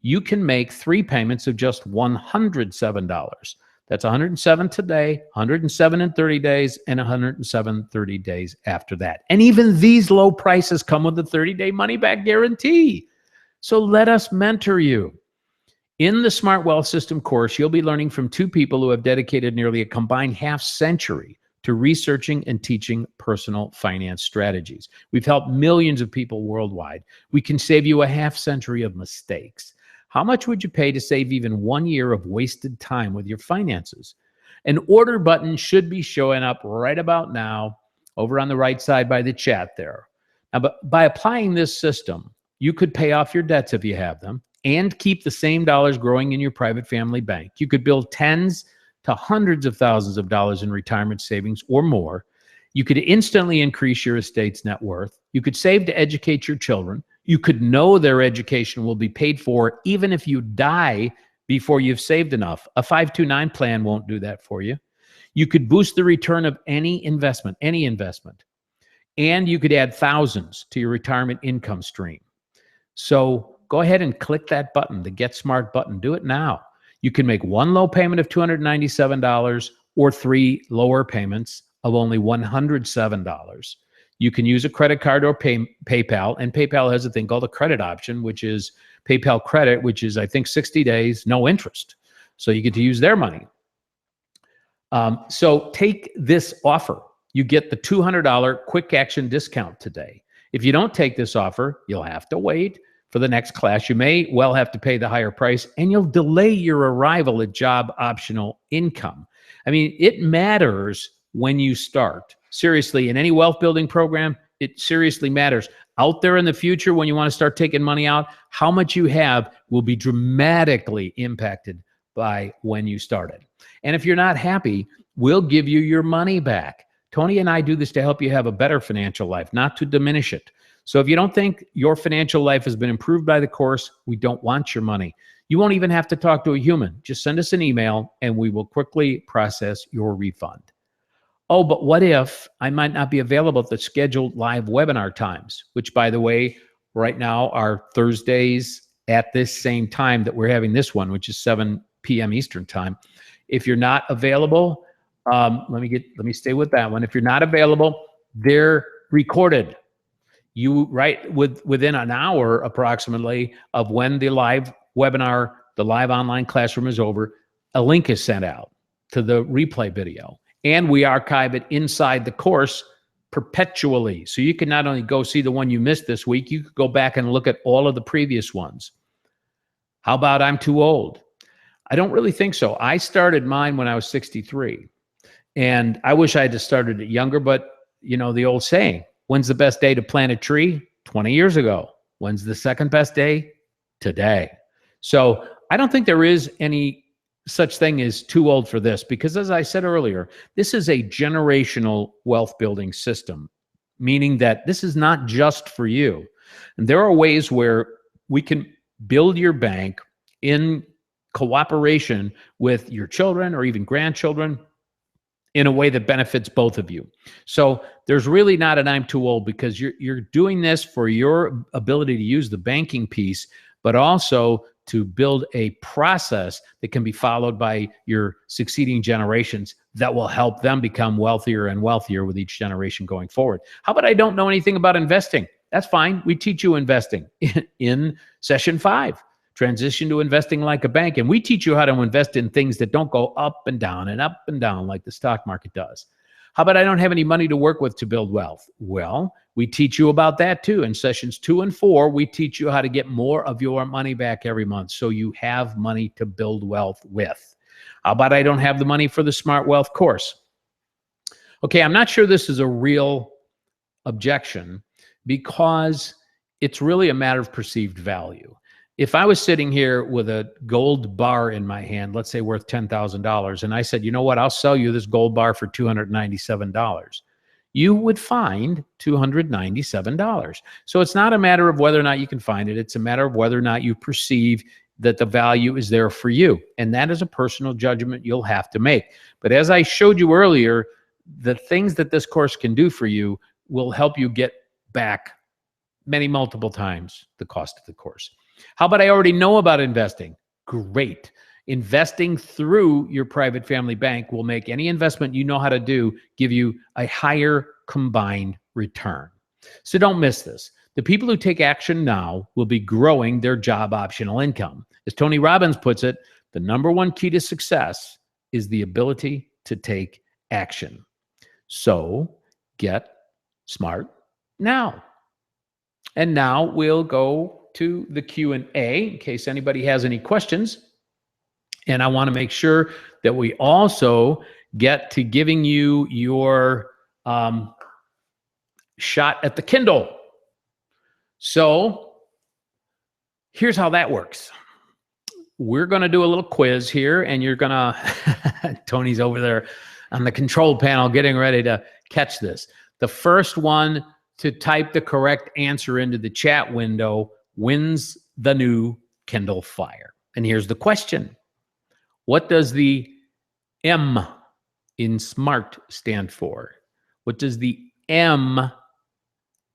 Speaker 1: you can make 3 payments of just $107. That's $107 today, $107 in 30 days, and $107 30 days after that. And even these low prices come with a 30-day money-back guarantee. So let us mentor you. In the Smart Wealth System course, you'll be learning from 2 people who have dedicated nearly a combined half-century to researching and teaching personal finance strategies. We've helped millions of people worldwide. We can save you a half-century of mistakes. How much would you pay to save even 1 year of wasted time with your finances? An order button should be showing up right about now over on the right side by the chat there. Now, but by applying this system, you could pay off your debts if you have them and keep the same dollars growing in your private family bank. You could build tens to hundreds of thousands of dollars in retirement savings or more. You could instantly increase your estate's net worth. You could save to educate your children. You could know their education will be paid for even if you die before you've saved enough. A 529 plan won't do that for you. You could boost the return of any investment. And you could add thousands to your retirement income stream. So go ahead and click that button, the Get Smart button. Do it now. You can make 1 low payment of $297 or 3 lower payments of only $107. You can use a credit card or PayPal, and PayPal has a thing called a credit option, which is PayPal credit, which is, I think, 60 days, no interest. So you get to use their money. So take this offer. You get the $200 quick action discount today. If you don't take this offer, you'll have to wait for the next class. You may well have to pay the higher price, and you'll delay your arrival at job optional income. I mean, it matters when you start. Seriously, in any wealth building program, it seriously matters. Out there in the future, when you want to start taking money out, how much you have will be dramatically impacted by when you started. And if you're not happy, we'll give you your money back. Tony and I do this to help you have a better financial life, not to diminish it. So if you don't think your financial life has been improved by the course, we don't want your money. You won't even have to talk to a human. Just send us an email and we will quickly process your refund. Oh, but what if I might not be available at the scheduled live webinar times, which, by the way, right now are Thursdays at this same time that we're having this one, which is 7 p.m. Eastern time. If you're not available, let me stay with that one. If you're not available, they're recorded. Within an hour approximately of when the live webinar, the live online classroom is over, a link is sent out to the replay video. And we archive it inside the course perpetually. So you can not only go see the one you missed this week, you could go back and look at all of the previous ones. How about I'm too old? I don't really think so. I started mine when I was 63. And I wish I had started it younger, but you know the old saying, when's the best day to plant a tree? 20 years ago. When's the second best day? Today. So I don't think there is any such thing as too old for this, because as I said earlier, this is a generational wealth building system, meaning that this is not just for you. And there are ways where we can build your bank in cooperation with your children or even grandchildren in a way that benefits both of you. So there's really not an I'm too old, because you're doing this for your ability to use the banking piece, but also to build a process that can be followed by your succeeding generations that will help them become wealthier and wealthier with each generation going forward. How about I don't know anything about investing? That's fine. We teach you investing in session 5, transition to investing like a bank. And we teach you how to invest in things that don't go up and down like the stock market does. How about I don't have any money to work with to build wealth? Well, we teach you about that too. In sessions 2 and 4, we teach you how to get more of your money back every month so you have money to build wealth with. How about I don't have the money for the Smart Wealth course? Okay, I'm not sure this is a real objection because it's really a matter of perceived value. If I was sitting here with a gold bar in my hand, let's say worth $10,000, and I said, you know what, I'll sell you this gold bar for $297, you would find $297. So it's not a matter of whether or not you can find it. It's a matter of whether or not you perceive that the value is there for you. And that is a personal judgment you'll have to make. But as I showed you earlier, the things that this course can do for you will help you get back many multiple times the cost of the course. How about I already know about investing? Great. Investing through your private family bank will make any investment you know how to do give you a higher combined return. So don't miss this. The people who take action now will be growing their job optional income. As Tony Robbins puts it, the number one key to success is the ability to take action. So get smart now. And now we'll go to the Q&A in case anybody has any questions. And I want to make sure that we also get to giving you your shot at the Kindle. So here's how that works. We're going to do a little quiz here, and you're going to, Tony's over there on the control panel getting ready to catch this. The first one to type the correct answer into the chat window wins the new Kindle Fire. And here's the question. What does the M in SMART stand for? What does the M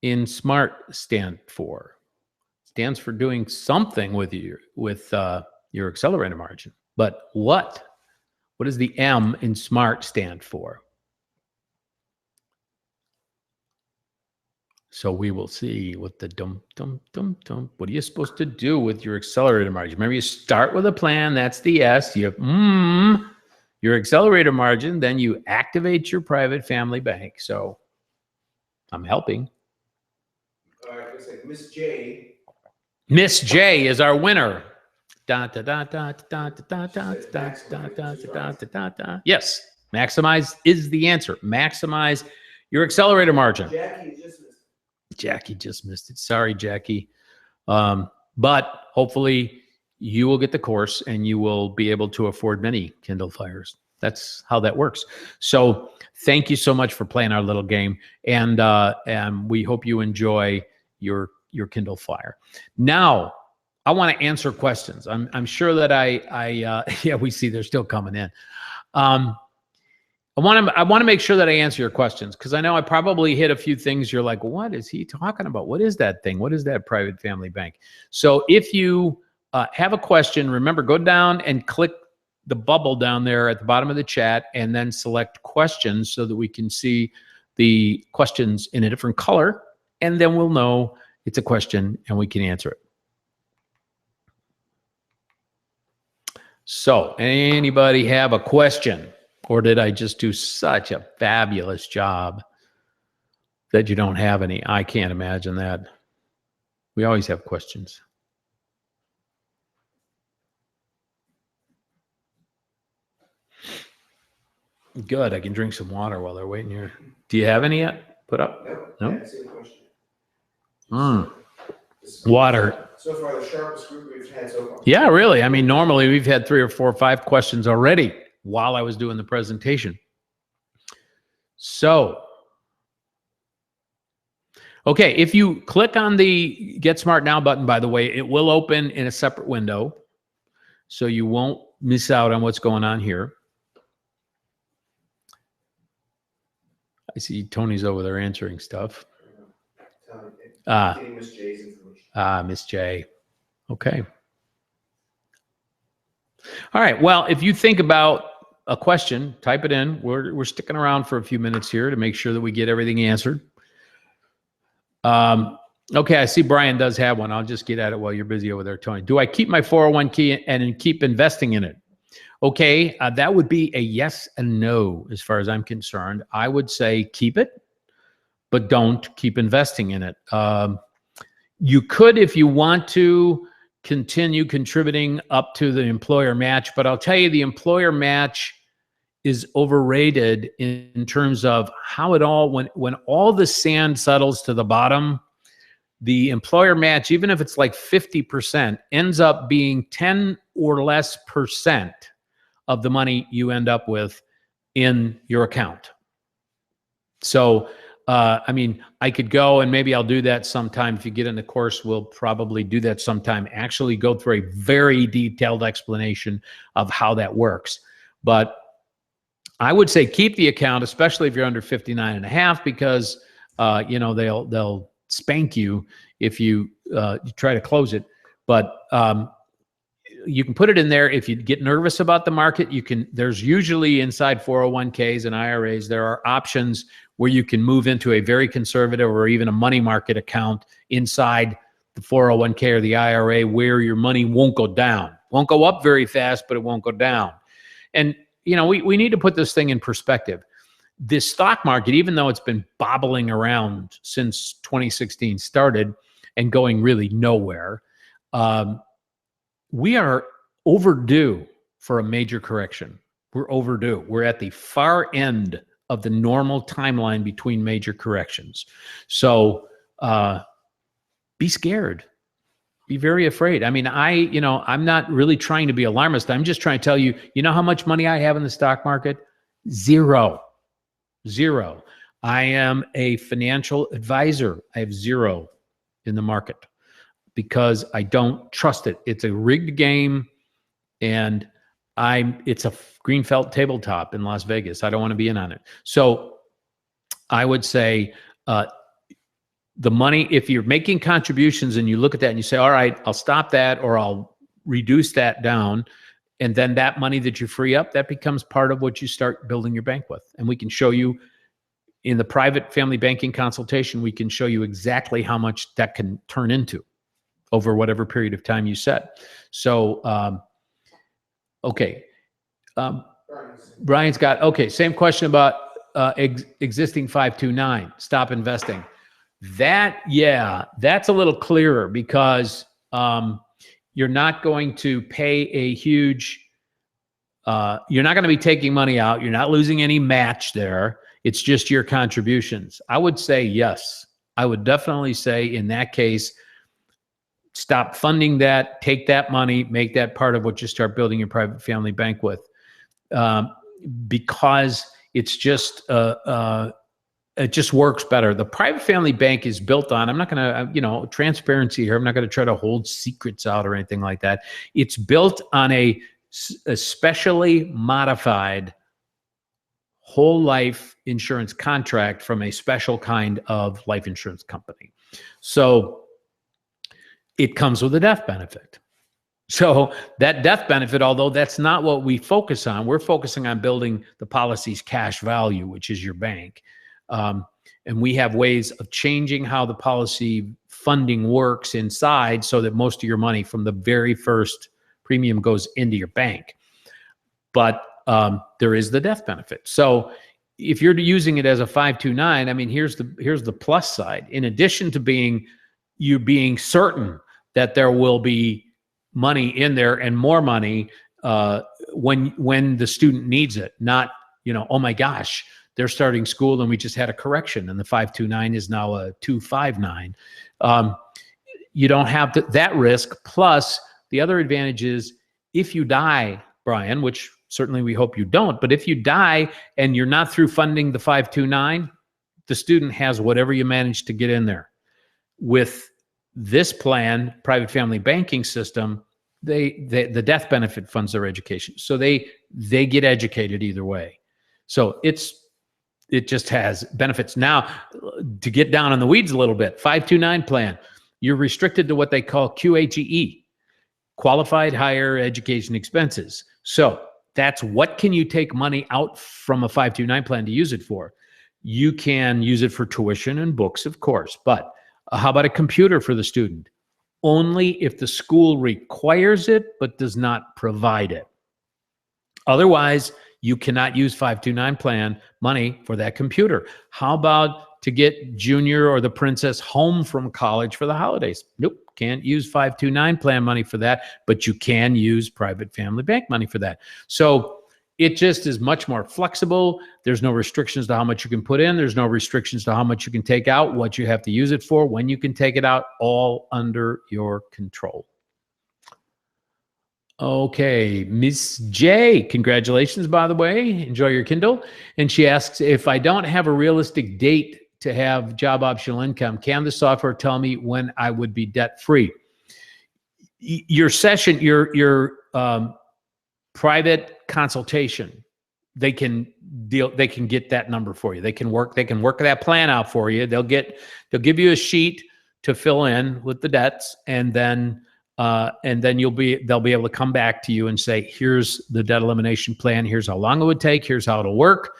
Speaker 1: in SMART stand for? It stands for doing something with your accelerator margin. But what does the M in SMART stand for? So we will see what the what are you supposed to do with your accelerator margin? Remember, you start with a plan. That's the S. You have your accelerator margin. Then you activate your private family bank. So I'm helping.
Speaker 2: It's like Miss J.
Speaker 1: Miss J is our winner. Yes, maximize is the answer. Maximize your accelerator margin. Jackie just missed it. Sorry, Jackie. But hopefully you will get the course and you will be able to afford many Kindle Fires. That's how that works. So thank you so much for playing our little game. And we hope you enjoy your Kindle Fire. Now, I want to answer questions. I'm sure that yeah, we see they're still coming in. I want to make sure that I answer your questions because I know I probably hit a few things. You're like, what is he talking about? What is that thing? What is that private family bank? So if you have a question, remember, go down and click the bubble down there at the bottom of the chat and then select questions so that we can see the questions in a different color. And then we'll know it's a question and we can answer it. So anybody have a question? Or did I just do such a fabulous job that you don't have any? I can't imagine that. We always have questions. Good. I can drink some water while they're waiting here. Do you have any yet? Put up? No? Water.
Speaker 2: So far, the sharpest group we've had so far.
Speaker 1: Yeah, really. I mean, normally we've had 3 or 4 or 5 questions already while I was doing the presentation. So, okay, if you click on the Get Smart Now button, by the way, it will open in a separate window, so you won't miss out on what's going on here. I see Tony's over there answering stuff.
Speaker 2: Miss J's information.
Speaker 1: Miss J. Okay. All right. Well, if you think about a question, type it in. We're sticking around for a few minutes here to make sure that we get everything answered. Okay, I see Brian does have one. I'll just get at it while you're busy over there, Tony. Do I keep my 401k and keep investing in it? Okay, that would be a yes and no as far as I'm concerned. I would say keep it, but don't keep investing in it. You could, if you want to, continue contributing up to the employer match, but I'll tell you, the employer match is overrated in terms of how it all, when all the sand settles to the bottom, the employer match, even if it's like 50%, ends up being 10 or less percent of the money you end up with in your account. So, I mean, I could go, and maybe I'll do that sometime. If you get in the course, we'll probably do that sometime. Actually go through a very detailed explanation of how that works. But I would say keep the account, especially if you're under 59 and a half, because, you know, they'll spank you if you try to close it. But you can put it in there. If you get nervous about the market, you can, there's usually inside 401ks and IRAs, there are options where you can move into a very conservative or even a money market account inside the 401k or the IRA, where your money won't go down. Won't go up very fast, but it won't go down. And, you know, we need to put this thing in perspective. This stock market, even though it's been bobbling around since 2016 started and going really nowhere, we are overdue for a major correction. We're overdue. We're at the far end of the normal timeline between major corrections. So be scared. Be very afraid. I mean, I'm not really trying to be alarmist. I'm just trying to tell you, you know how much money I have in the stock market? Zero. I am a financial advisor. I have zero in the market because I don't trust it. It's a rigged game, and it's a green felt tabletop in Las Vegas. I don't want to be in on it. So I would say the money, if you're making contributions and you look at that and you say, all right, I'll stop that, or I'll reduce that down, and then that money that you free up, that becomes part of what you start building your bank with. And we can show you in the private family banking consultation, we can show you exactly how much that can turn into over whatever period of time you set. So, okay. Brian's got, okay, same question about existing 529, stop investing. That, yeah, that's a little clearer because you're not going to pay a huge, you're not going to be taking money out. You're not losing any match there. It's just your contributions. I would say yes. I would definitely say in that case, stop funding that, take that money, make that part of what you start building your private family bank with. Because it's just, it just works better. The private family bank is built on, I'm not going to, transparency here. I'm not going to try to hold secrets out or anything like that. It's built on a specially modified whole life insurance contract from a special kind of life insurance company. So it comes with a death benefit. So that death benefit, although that's not what we focus on, we're focusing on building the policy's cash value, which is your bank. And we have ways of changing how the policy funding works inside so that most of your money from the very first premium goes into your bank. But there is the death benefit. So if you're using it as a 529, I mean, here's the plus side. In addition to you being certain that there will be money in there and more money when the student needs it, not, oh my gosh, they're starting school and we just had a correction and the 529 is now a 259. You don't have that risk. Plus, the other advantage is if you die, Brian, which certainly we hope you don't, but if you die and you're not through funding the 529, the student has whatever you managed to get in there. With this plan, private family banking system, the death benefit funds their education. So they get educated either way. So it just has benefits. Now, to get down in the weeds a little bit, 529 plan, you're restricted to what they call QHEE, qualified higher education expenses. So that's what can you take money out from a 529 plan to use it for? You can use it for tuition and books, of course, but how about a computer for the student? Only if the school requires it, but does not provide it. Otherwise, you cannot use 529 plan money for that computer. How about to get Junior or the princess home from college for the holidays? Nope, can't use 529 plan money for that, but you can use private family bank money for that. So it just is much more flexible. There's no restrictions to how much you can put in. There's no restrictions to how much you can take out, what you have to use it for, when you can take it out, all under your control. Okay, Miss J, congratulations, by the way. Enjoy your Kindle. And she asks, if I don't have a realistic date to have job optional income, can the software tell me when I would be debt-free? Your session, your private consultation, they can get that number for you. They can work that plan out for you. They'll give you a sheet to fill in with the debts, and then they'll be able to come back to you and say, here's the debt elimination plan. Here's how long it would take. Here's how it'll work.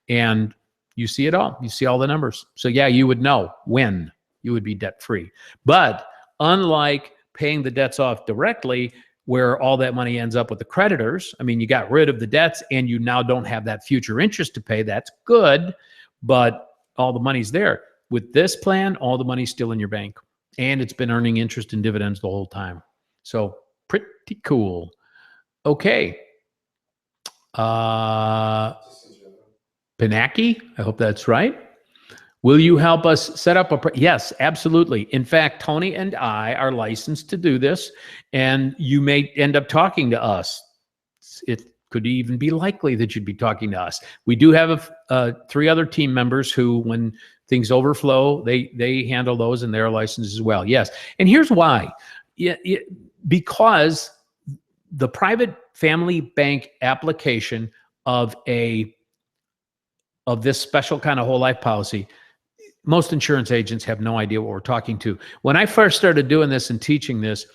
Speaker 1: And you see it all. You see all the numbers. So yeah, you would know when you would be debt free. But unlike paying the debts off directly, where all that money ends up with the creditors, I mean, you got rid of the debts and you now don't have that future interest to pay. That's good, but all the money's there. With this plan, all the money's still in your bank, and it's been earning interest and dividends the whole time. So pretty cool. Okay. Pinaki, I hope that's right. Will you help us set up yes, absolutely. In fact, Tony and I are licensed to do this, and you may end up talking to us. It could even be likely that you'd be talking to us. We do have 3 other team members who, when things overflow, they handle those, and they're licensed as well. Yes, and here's why. Because the private family bank application of this special kind of whole life policy, most insurance agents have no idea what we're talking to. When I first started doing this and teaching this,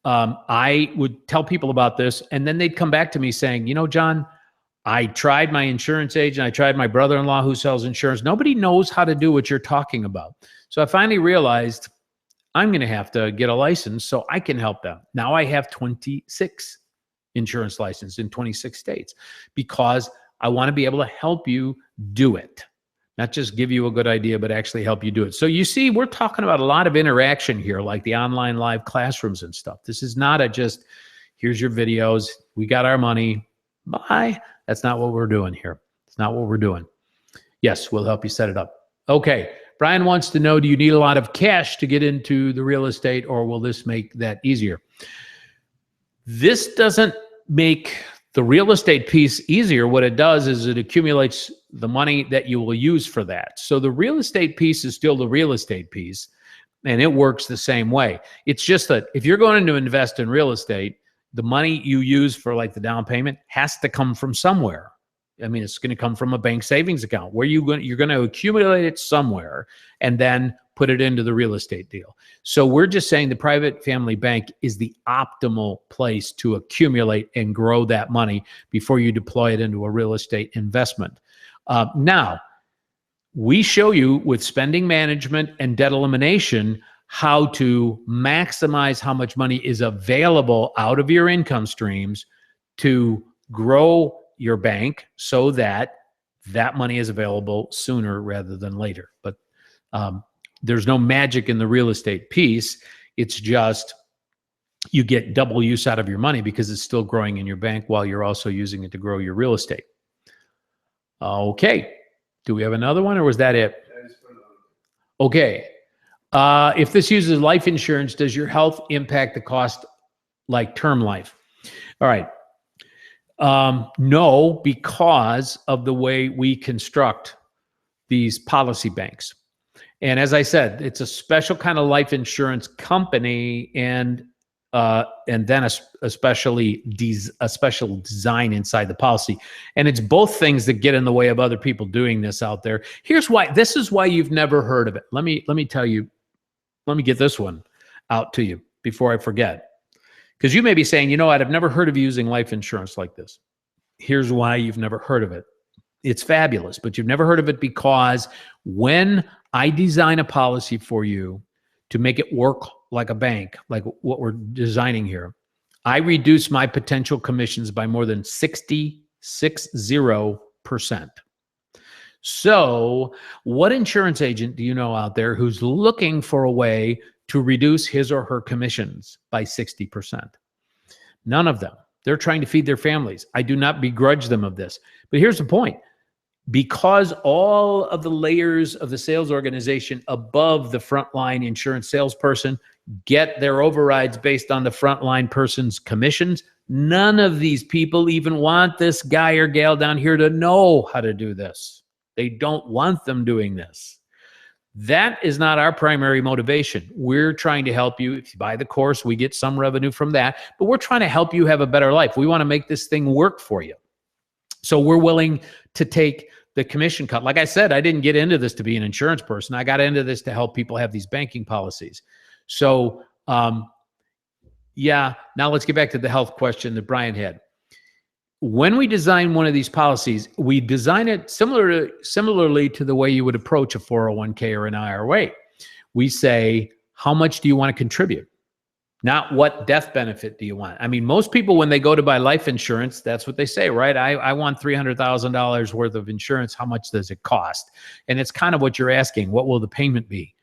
Speaker 1: I would tell people about this, and then they'd come back to me saying, you know, John, I tried my insurance agent, I tried my brother-in-law who sells insurance. Nobody knows how to do what you're talking about. So I finally realized I'm going to have to get a license so I can help them. Now I have 26 insurance licenses in 26 states because I want to be able to help you do it. Not just give you a good idea, but actually help you do it. So you see, we're talking about a lot of interaction here, like the online live classrooms and stuff. This is not just, here's your videos, we got our money, bye. That's not what we're doing here. It's not what we're doing. Yes, we'll help you set it up. Okay, Brian wants to know, do you need a lot of cash to get into the real estate, or will this make that easier? This doesn't make the real estate piece easier. What it does is it accumulates the money that you will use for that. So the real estate piece is still the real estate piece, and it works the same way. It's just that if you're going to invest in real estate, the money you use for like the down payment has to come from somewhere. I mean, it's going to come from a bank savings account where you're going to accumulate it somewhere and then put it into the real estate deal. So we're just saying the private family bank is the optimal place to accumulate and grow that money before you deploy it into a real estate investment. Now, we show you with spending management and debt elimination how to maximize how much money is available out of your income streams to grow your bank so that that money is available sooner rather than later. But there's no magic in the real estate piece. It's just you get double use out of your money because it's still growing in your bank while you're also using it to grow your real estate. Okay. Do we have another one, or was that it? Okay. If this uses life insurance, does your health impact the cost like term life? All right. No, because of the way we construct these policy banks. And as I said, it's a special kind of life insurance company, and then a special design inside the policy. And it's both things that get in the way of other people doing this out there. Here's why. This is why you've never heard of it. Let me tell you. Let me get this one out to you before I forget. Because you may be saying, you know what, I've never heard of using life insurance like this. Here's why you've never heard of it. It's fabulous, but you've never heard of it because when I design a policy for you to make it work like a bank, like what we're designing here, I reduce my potential commissions by more than 60%. 60%. So what insurance agent do you know out there who's looking for a way to reduce his or her commissions by 60%? None of them. They're trying to feed their families. I do not begrudge them of this. But here's the point. Because all of the layers of the sales organization above the frontline insurance salesperson get their overrides based on the frontline person's commissions, none of these people even want this guy or gal down here to know how to do this. They don't want them doing this. That is not our primary motivation. We're trying to help you. If you buy the course, we get some revenue from that, but we're trying to help you have a better life. We want to make this thing work for you. So we're willing to take the commission cut. Like I said, I didn't get into this to be an insurance person. I got into this to help people have these banking policies. So, yeah, now let's get back to the health question that Brian had. When we design one of these policies, we design it similarly to the way you would approach a 401k or an IRA. We say, how much do you want to contribute? Not what death benefit do you want? I mean, most people, when they go to buy life insurance, that's what they say, right? I want $300,000 worth of insurance. How much does it cost? And it's kind of what you're asking. What will the payment be?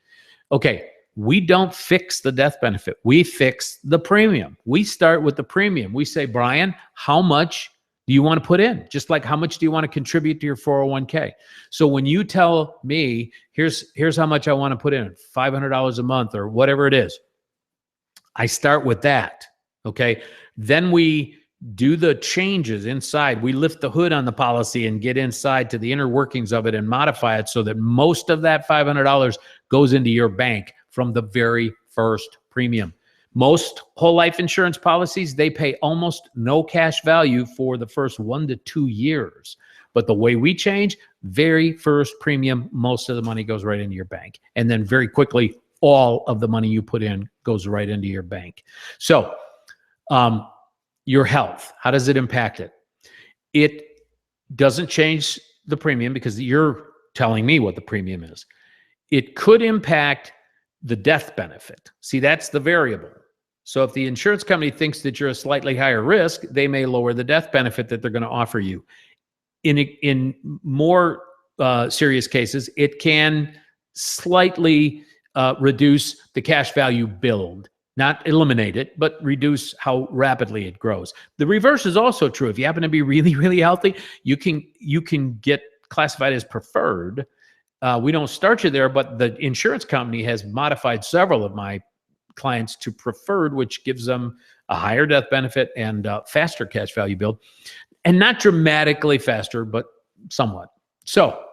Speaker 1: Okay, we don't fix the death benefit. We fix the premium. We start with the premium. We say, Brian, how much do you want to put in? Just like how much do you want to contribute to your 401k? So when you tell me, here's how much I want to put in, $500 a month or whatever it is, I start with that, okay? Then we do the changes inside. We lift the hood on the policy and get inside to the inner workings of it and modify it so that most of that $500 goes into your bank from the very first premium. Most whole life insurance policies, they pay almost no cash value for the first 1 to 2 years. But the way we change, very first premium, most of the money goes right into your bank. And then very quickly, all of the money you put in goes right into your bank. So your health, how does it impact it? It doesn't change the premium because you're telling me what the premium is. It could impact the death benefit. See, that's the variable. So if the insurance company thinks that you're a slightly higher risk, they may lower the death benefit that they're going to offer you. In more serious cases, it can slightly reduce the cash value build, not eliminate it, but reduce how rapidly it grows. The reverse is also true. If you happen to be really, really healthy, you can get classified as preferred. We don't start you there, but the insurance company has modified several of my clients to preferred, which gives them a higher death benefit and faster cash value build, and not dramatically faster, but somewhat. So,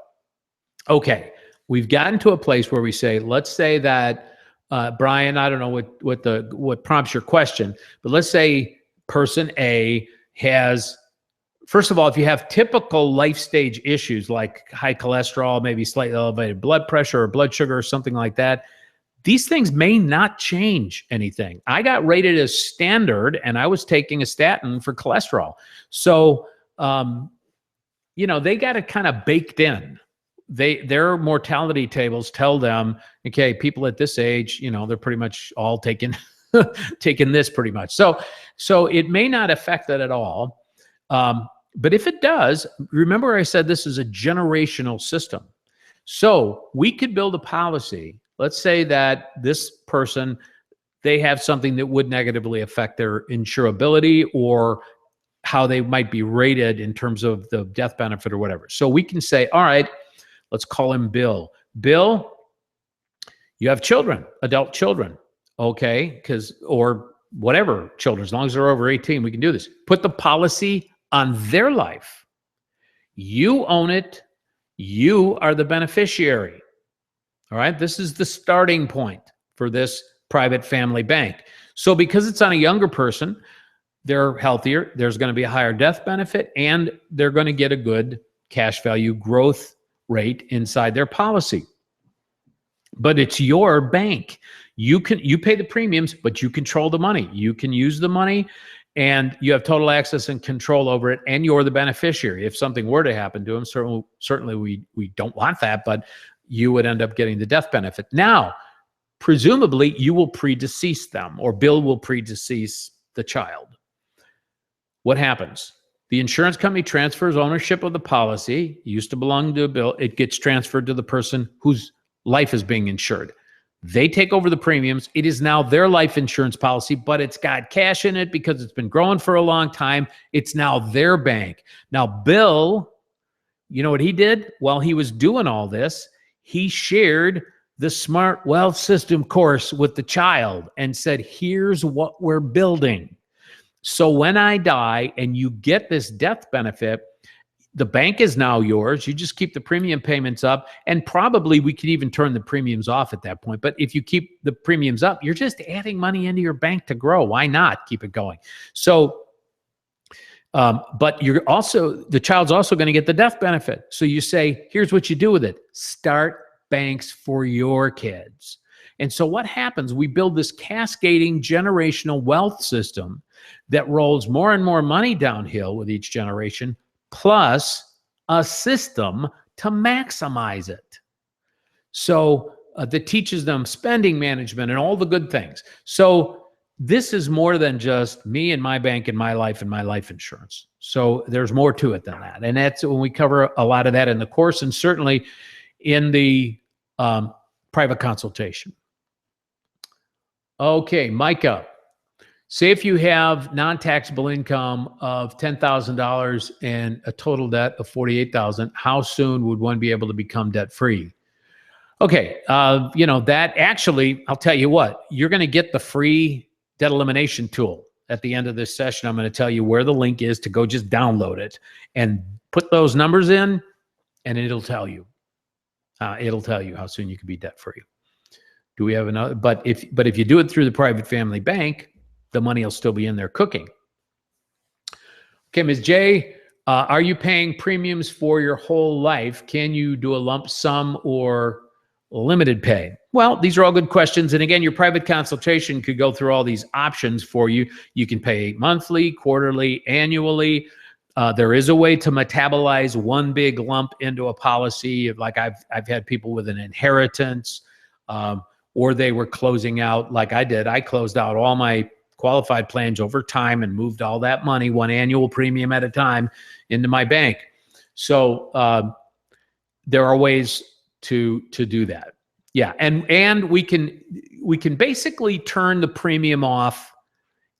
Speaker 1: okay, we've gotten to a place where we say, let's say that Brian, I don't know what prompts your question, but let's say person A has, first of all, if you have typical life stage issues like high cholesterol, maybe slightly elevated blood pressure or blood sugar or something like that, these things may not change anything. I got rated as standard and I was taking a statin for cholesterol. So, they got it kind of baked in. Their mortality tables tell them, okay, people at this age, they're pretty much all taking this pretty much. So it may not affect that at all. But if it does, remember I said this is a generational system. So we could build a policy. Let's say that this person, they have something that would negatively affect their insurability or how they might be rated in terms of the death benefit or whatever. So we can say, all right, let's call him Bill. Bill, you have children, adult children, okay? Or whatever children, as long as they're over 18, we can do this. Put the policy on their life. You own it. You are the beneficiary. All right, this is the starting point for this private family bank. So because it's on a younger person, they're healthier, there's going to be a higher death benefit, and they're going to get a good cash value growth rate inside their policy. But it's your bank. You pay the premiums, but you control the money. You can use the money, and you have total access and control over it, and you're the beneficiary. If something were to happen to them, certainly we don't want that, but you would end up getting the death benefit. Now, presumably, you will predecease them, or Bill will predecease the child. What happens? The insurance company transfers ownership of the policy. It used to belong to a bill. It gets transferred to the person whose life is being insured. They take over the premiums. It is now their life insurance policy, but it's got cash in it because it's been growing for a long time. It's now their bank. Now, Bill, you know what he did while he was doing all this? He shared the Smart Wealth System course with the child and said, here's what we're building. So when I die and you get this death benefit, the bank is now yours. You just keep the premium payments up, and probably we could even turn the premiums off at that point. But if you keep the premiums up, you're just adding money into your bank to grow. Why not keep it going? So, but you're also, the child's also going to get the death benefit. So you say, here's what you do with it. Start banks for your kids. And so what happens? We build this cascading generational wealth system that rolls more and more money downhill with each generation, plus a system to maximize it. So that teaches them spending management and all the good things. So this is more than just me and my bank and my life insurance. So there's more to it than that. And that's when we cover a lot of that in the course, and certainly in the private consultation. Okay, Micah. Say if you have non-taxable income of $10,000 and a total debt of $48,000, how soon would one be able to become debt-free? Okay, you know, that actually, I'll tell you what, you're going to get the free debt elimination tool at the end of this session. I'm going to tell you where the link is to go just download it and put those numbers in, and it'll tell you. It'll tell you how soon you can be debt-free. Do we have another? But if you do it through the private family bank, the money will still be in there cooking. Okay, Ms. J, are you paying premiums for your whole life? Can you do a lump sum or limited pay? Well, these are all good questions. And again, your private consultation could go through all these options for you. You can pay monthly, quarterly, annually. There is a way to metabolize one big lump into a policy. Like I've had people with an inheritance, or they were closing out like I did. I closed out all my qualified plans over time and moved all that money, one annual premium at a time, into my bank. So there are ways to do that. Yeah, and we can basically turn the premium off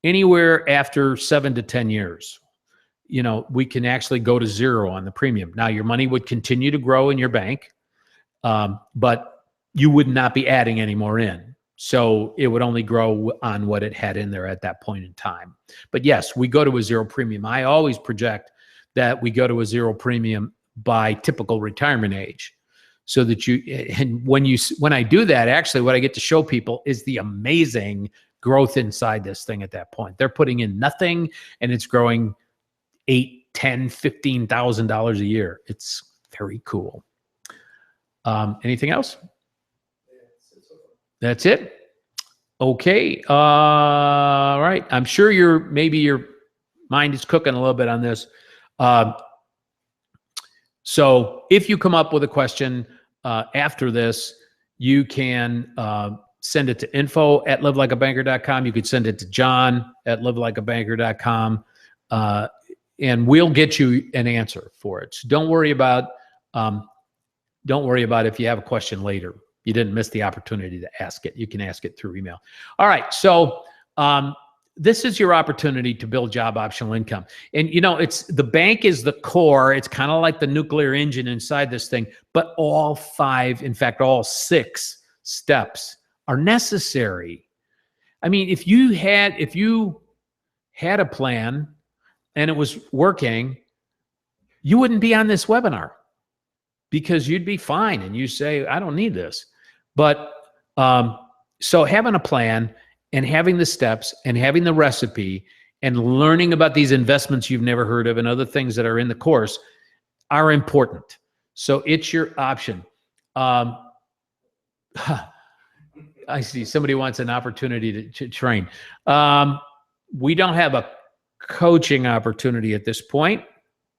Speaker 1: anywhere after 7 to 10 years. You know, we can actually go to zero on the premium. Now, your money would continue to grow in your bank, but you would not be adding any more in. So it would only grow on what it had in there at that point in time. But yes, we go to a zero premium. I always project that we go to a zero premium by typical retirement age. So that when I do that, actually what I get to show people is the amazing growth inside this thing at that point. They're putting in nothing and it's growing $8,000, $10,000, $15,000 a year. It's very cool. Anything else? That's it. Okay. All right. I'm sure maybe your mind is cooking a little bit on this. So if you come up with a question after this, you can send it to info@livelikeabanker.com. You could send it to john@livelikeabanker.com, and we'll get you an answer for it. So don't worry about if you have a question later. You didn't miss the opportunity to ask it. You can ask it through email. All right. So this is your opportunity to build job optional income. And, you know, the bank is the core. It's kind of like the nuclear engine inside this thing. But all 5, in fact, all 6 steps are necessary. I mean, if you had a plan and it was working, you wouldn't be on this webinar because you'd be fine. And you say, I don't need this. But so having a plan and having the steps and having the recipe and learning about these investments you've never heard of and other things that are in the course are important. So it's your option. I see somebody wants an opportunity to train. We don't have a coaching opportunity at this point,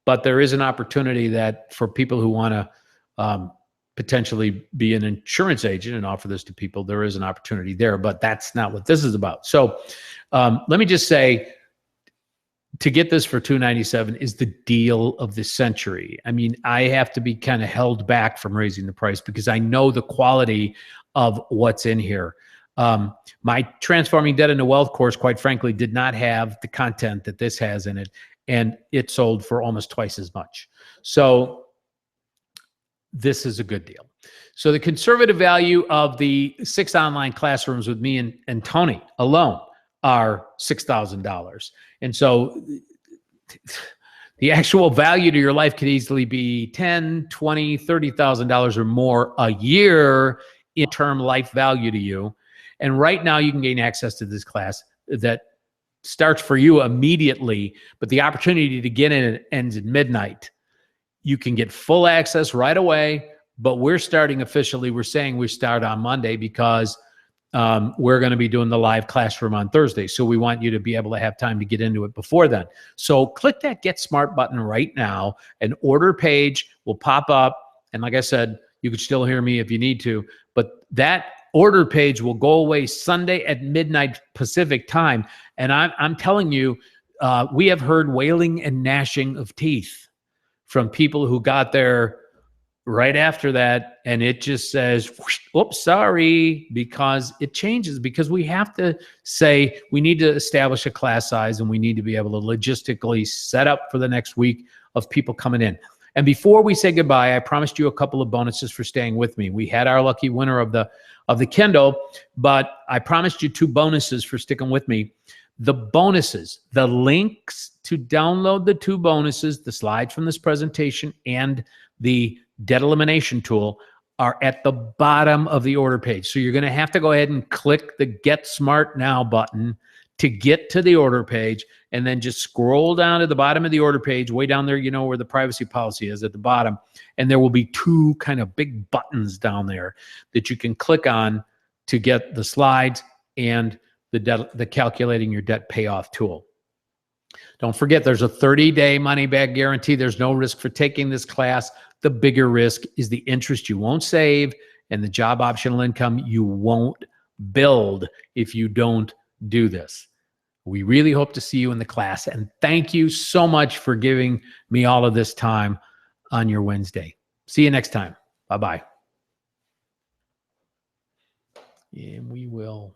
Speaker 1: but there is an opportunity that for people who want to potentially be an insurance agent and offer this to people, there is an opportunity there, but that's not what this is about. So let me just say, to get this for $297 is the deal of the century. I mean, I have to be kind of held back from raising the price because I know the quality of what's in here. My Transforming Debt into Wealth course, quite frankly, did not have the content that this has in it, and it sold for almost twice as much. So this is a good deal. So the conservative value of the 6 online classrooms with me and Tony alone are $6,000. And so the actual value to your life could easily be $10,000, $20,000, $30,000 or more a year in term life value to you. And right now you can gain access to this class that starts for you immediately, but the opportunity to get in it ends at midnight. You can get full access right away, but we're starting officially. We're saying we start on Monday because we're going to be doing the live classroom on Thursday. So we want you to be able to have time to get into it before then. So click that Get Smart button right now. An order page will pop up. And like I said, you could still hear me if you need to, but that order page will go away Sunday at midnight Pacific time. And I'm telling you, we have heard wailing and gnashing of teeth from people who got there right after that, and it just says, oops, sorry, because it changes, because we have to say we need to establish a class size and we need to be able to logistically set up for the next week of people coming in. And before we say goodbye, I promised you a couple of bonuses for staying with me. We had our lucky winner of the Kindle, but I promised you 2 bonuses for sticking with me. The bonuses, the links to download the 2 bonuses, the slides from this presentation and the debt elimination tool, are at the bottom of the order page. So you're going to have to go ahead and click the Get Smart Now button to get to the order page, and then just scroll down to the bottom of the order page, way down there, you know, where the privacy policy is at the bottom. And there will be 2 kind of big buttons down there that you can click on to get the slides and the calculating your debt payoff tool. Don't forget, there's a 30-day money-back guarantee. There's no risk for taking this class. The bigger risk is the interest you won't save and the job optional income you won't build if you don't do this. We really hope to see you in the class, and thank you so much for giving me all of this time on your Wednesday. See you next time. Bye-bye. And we will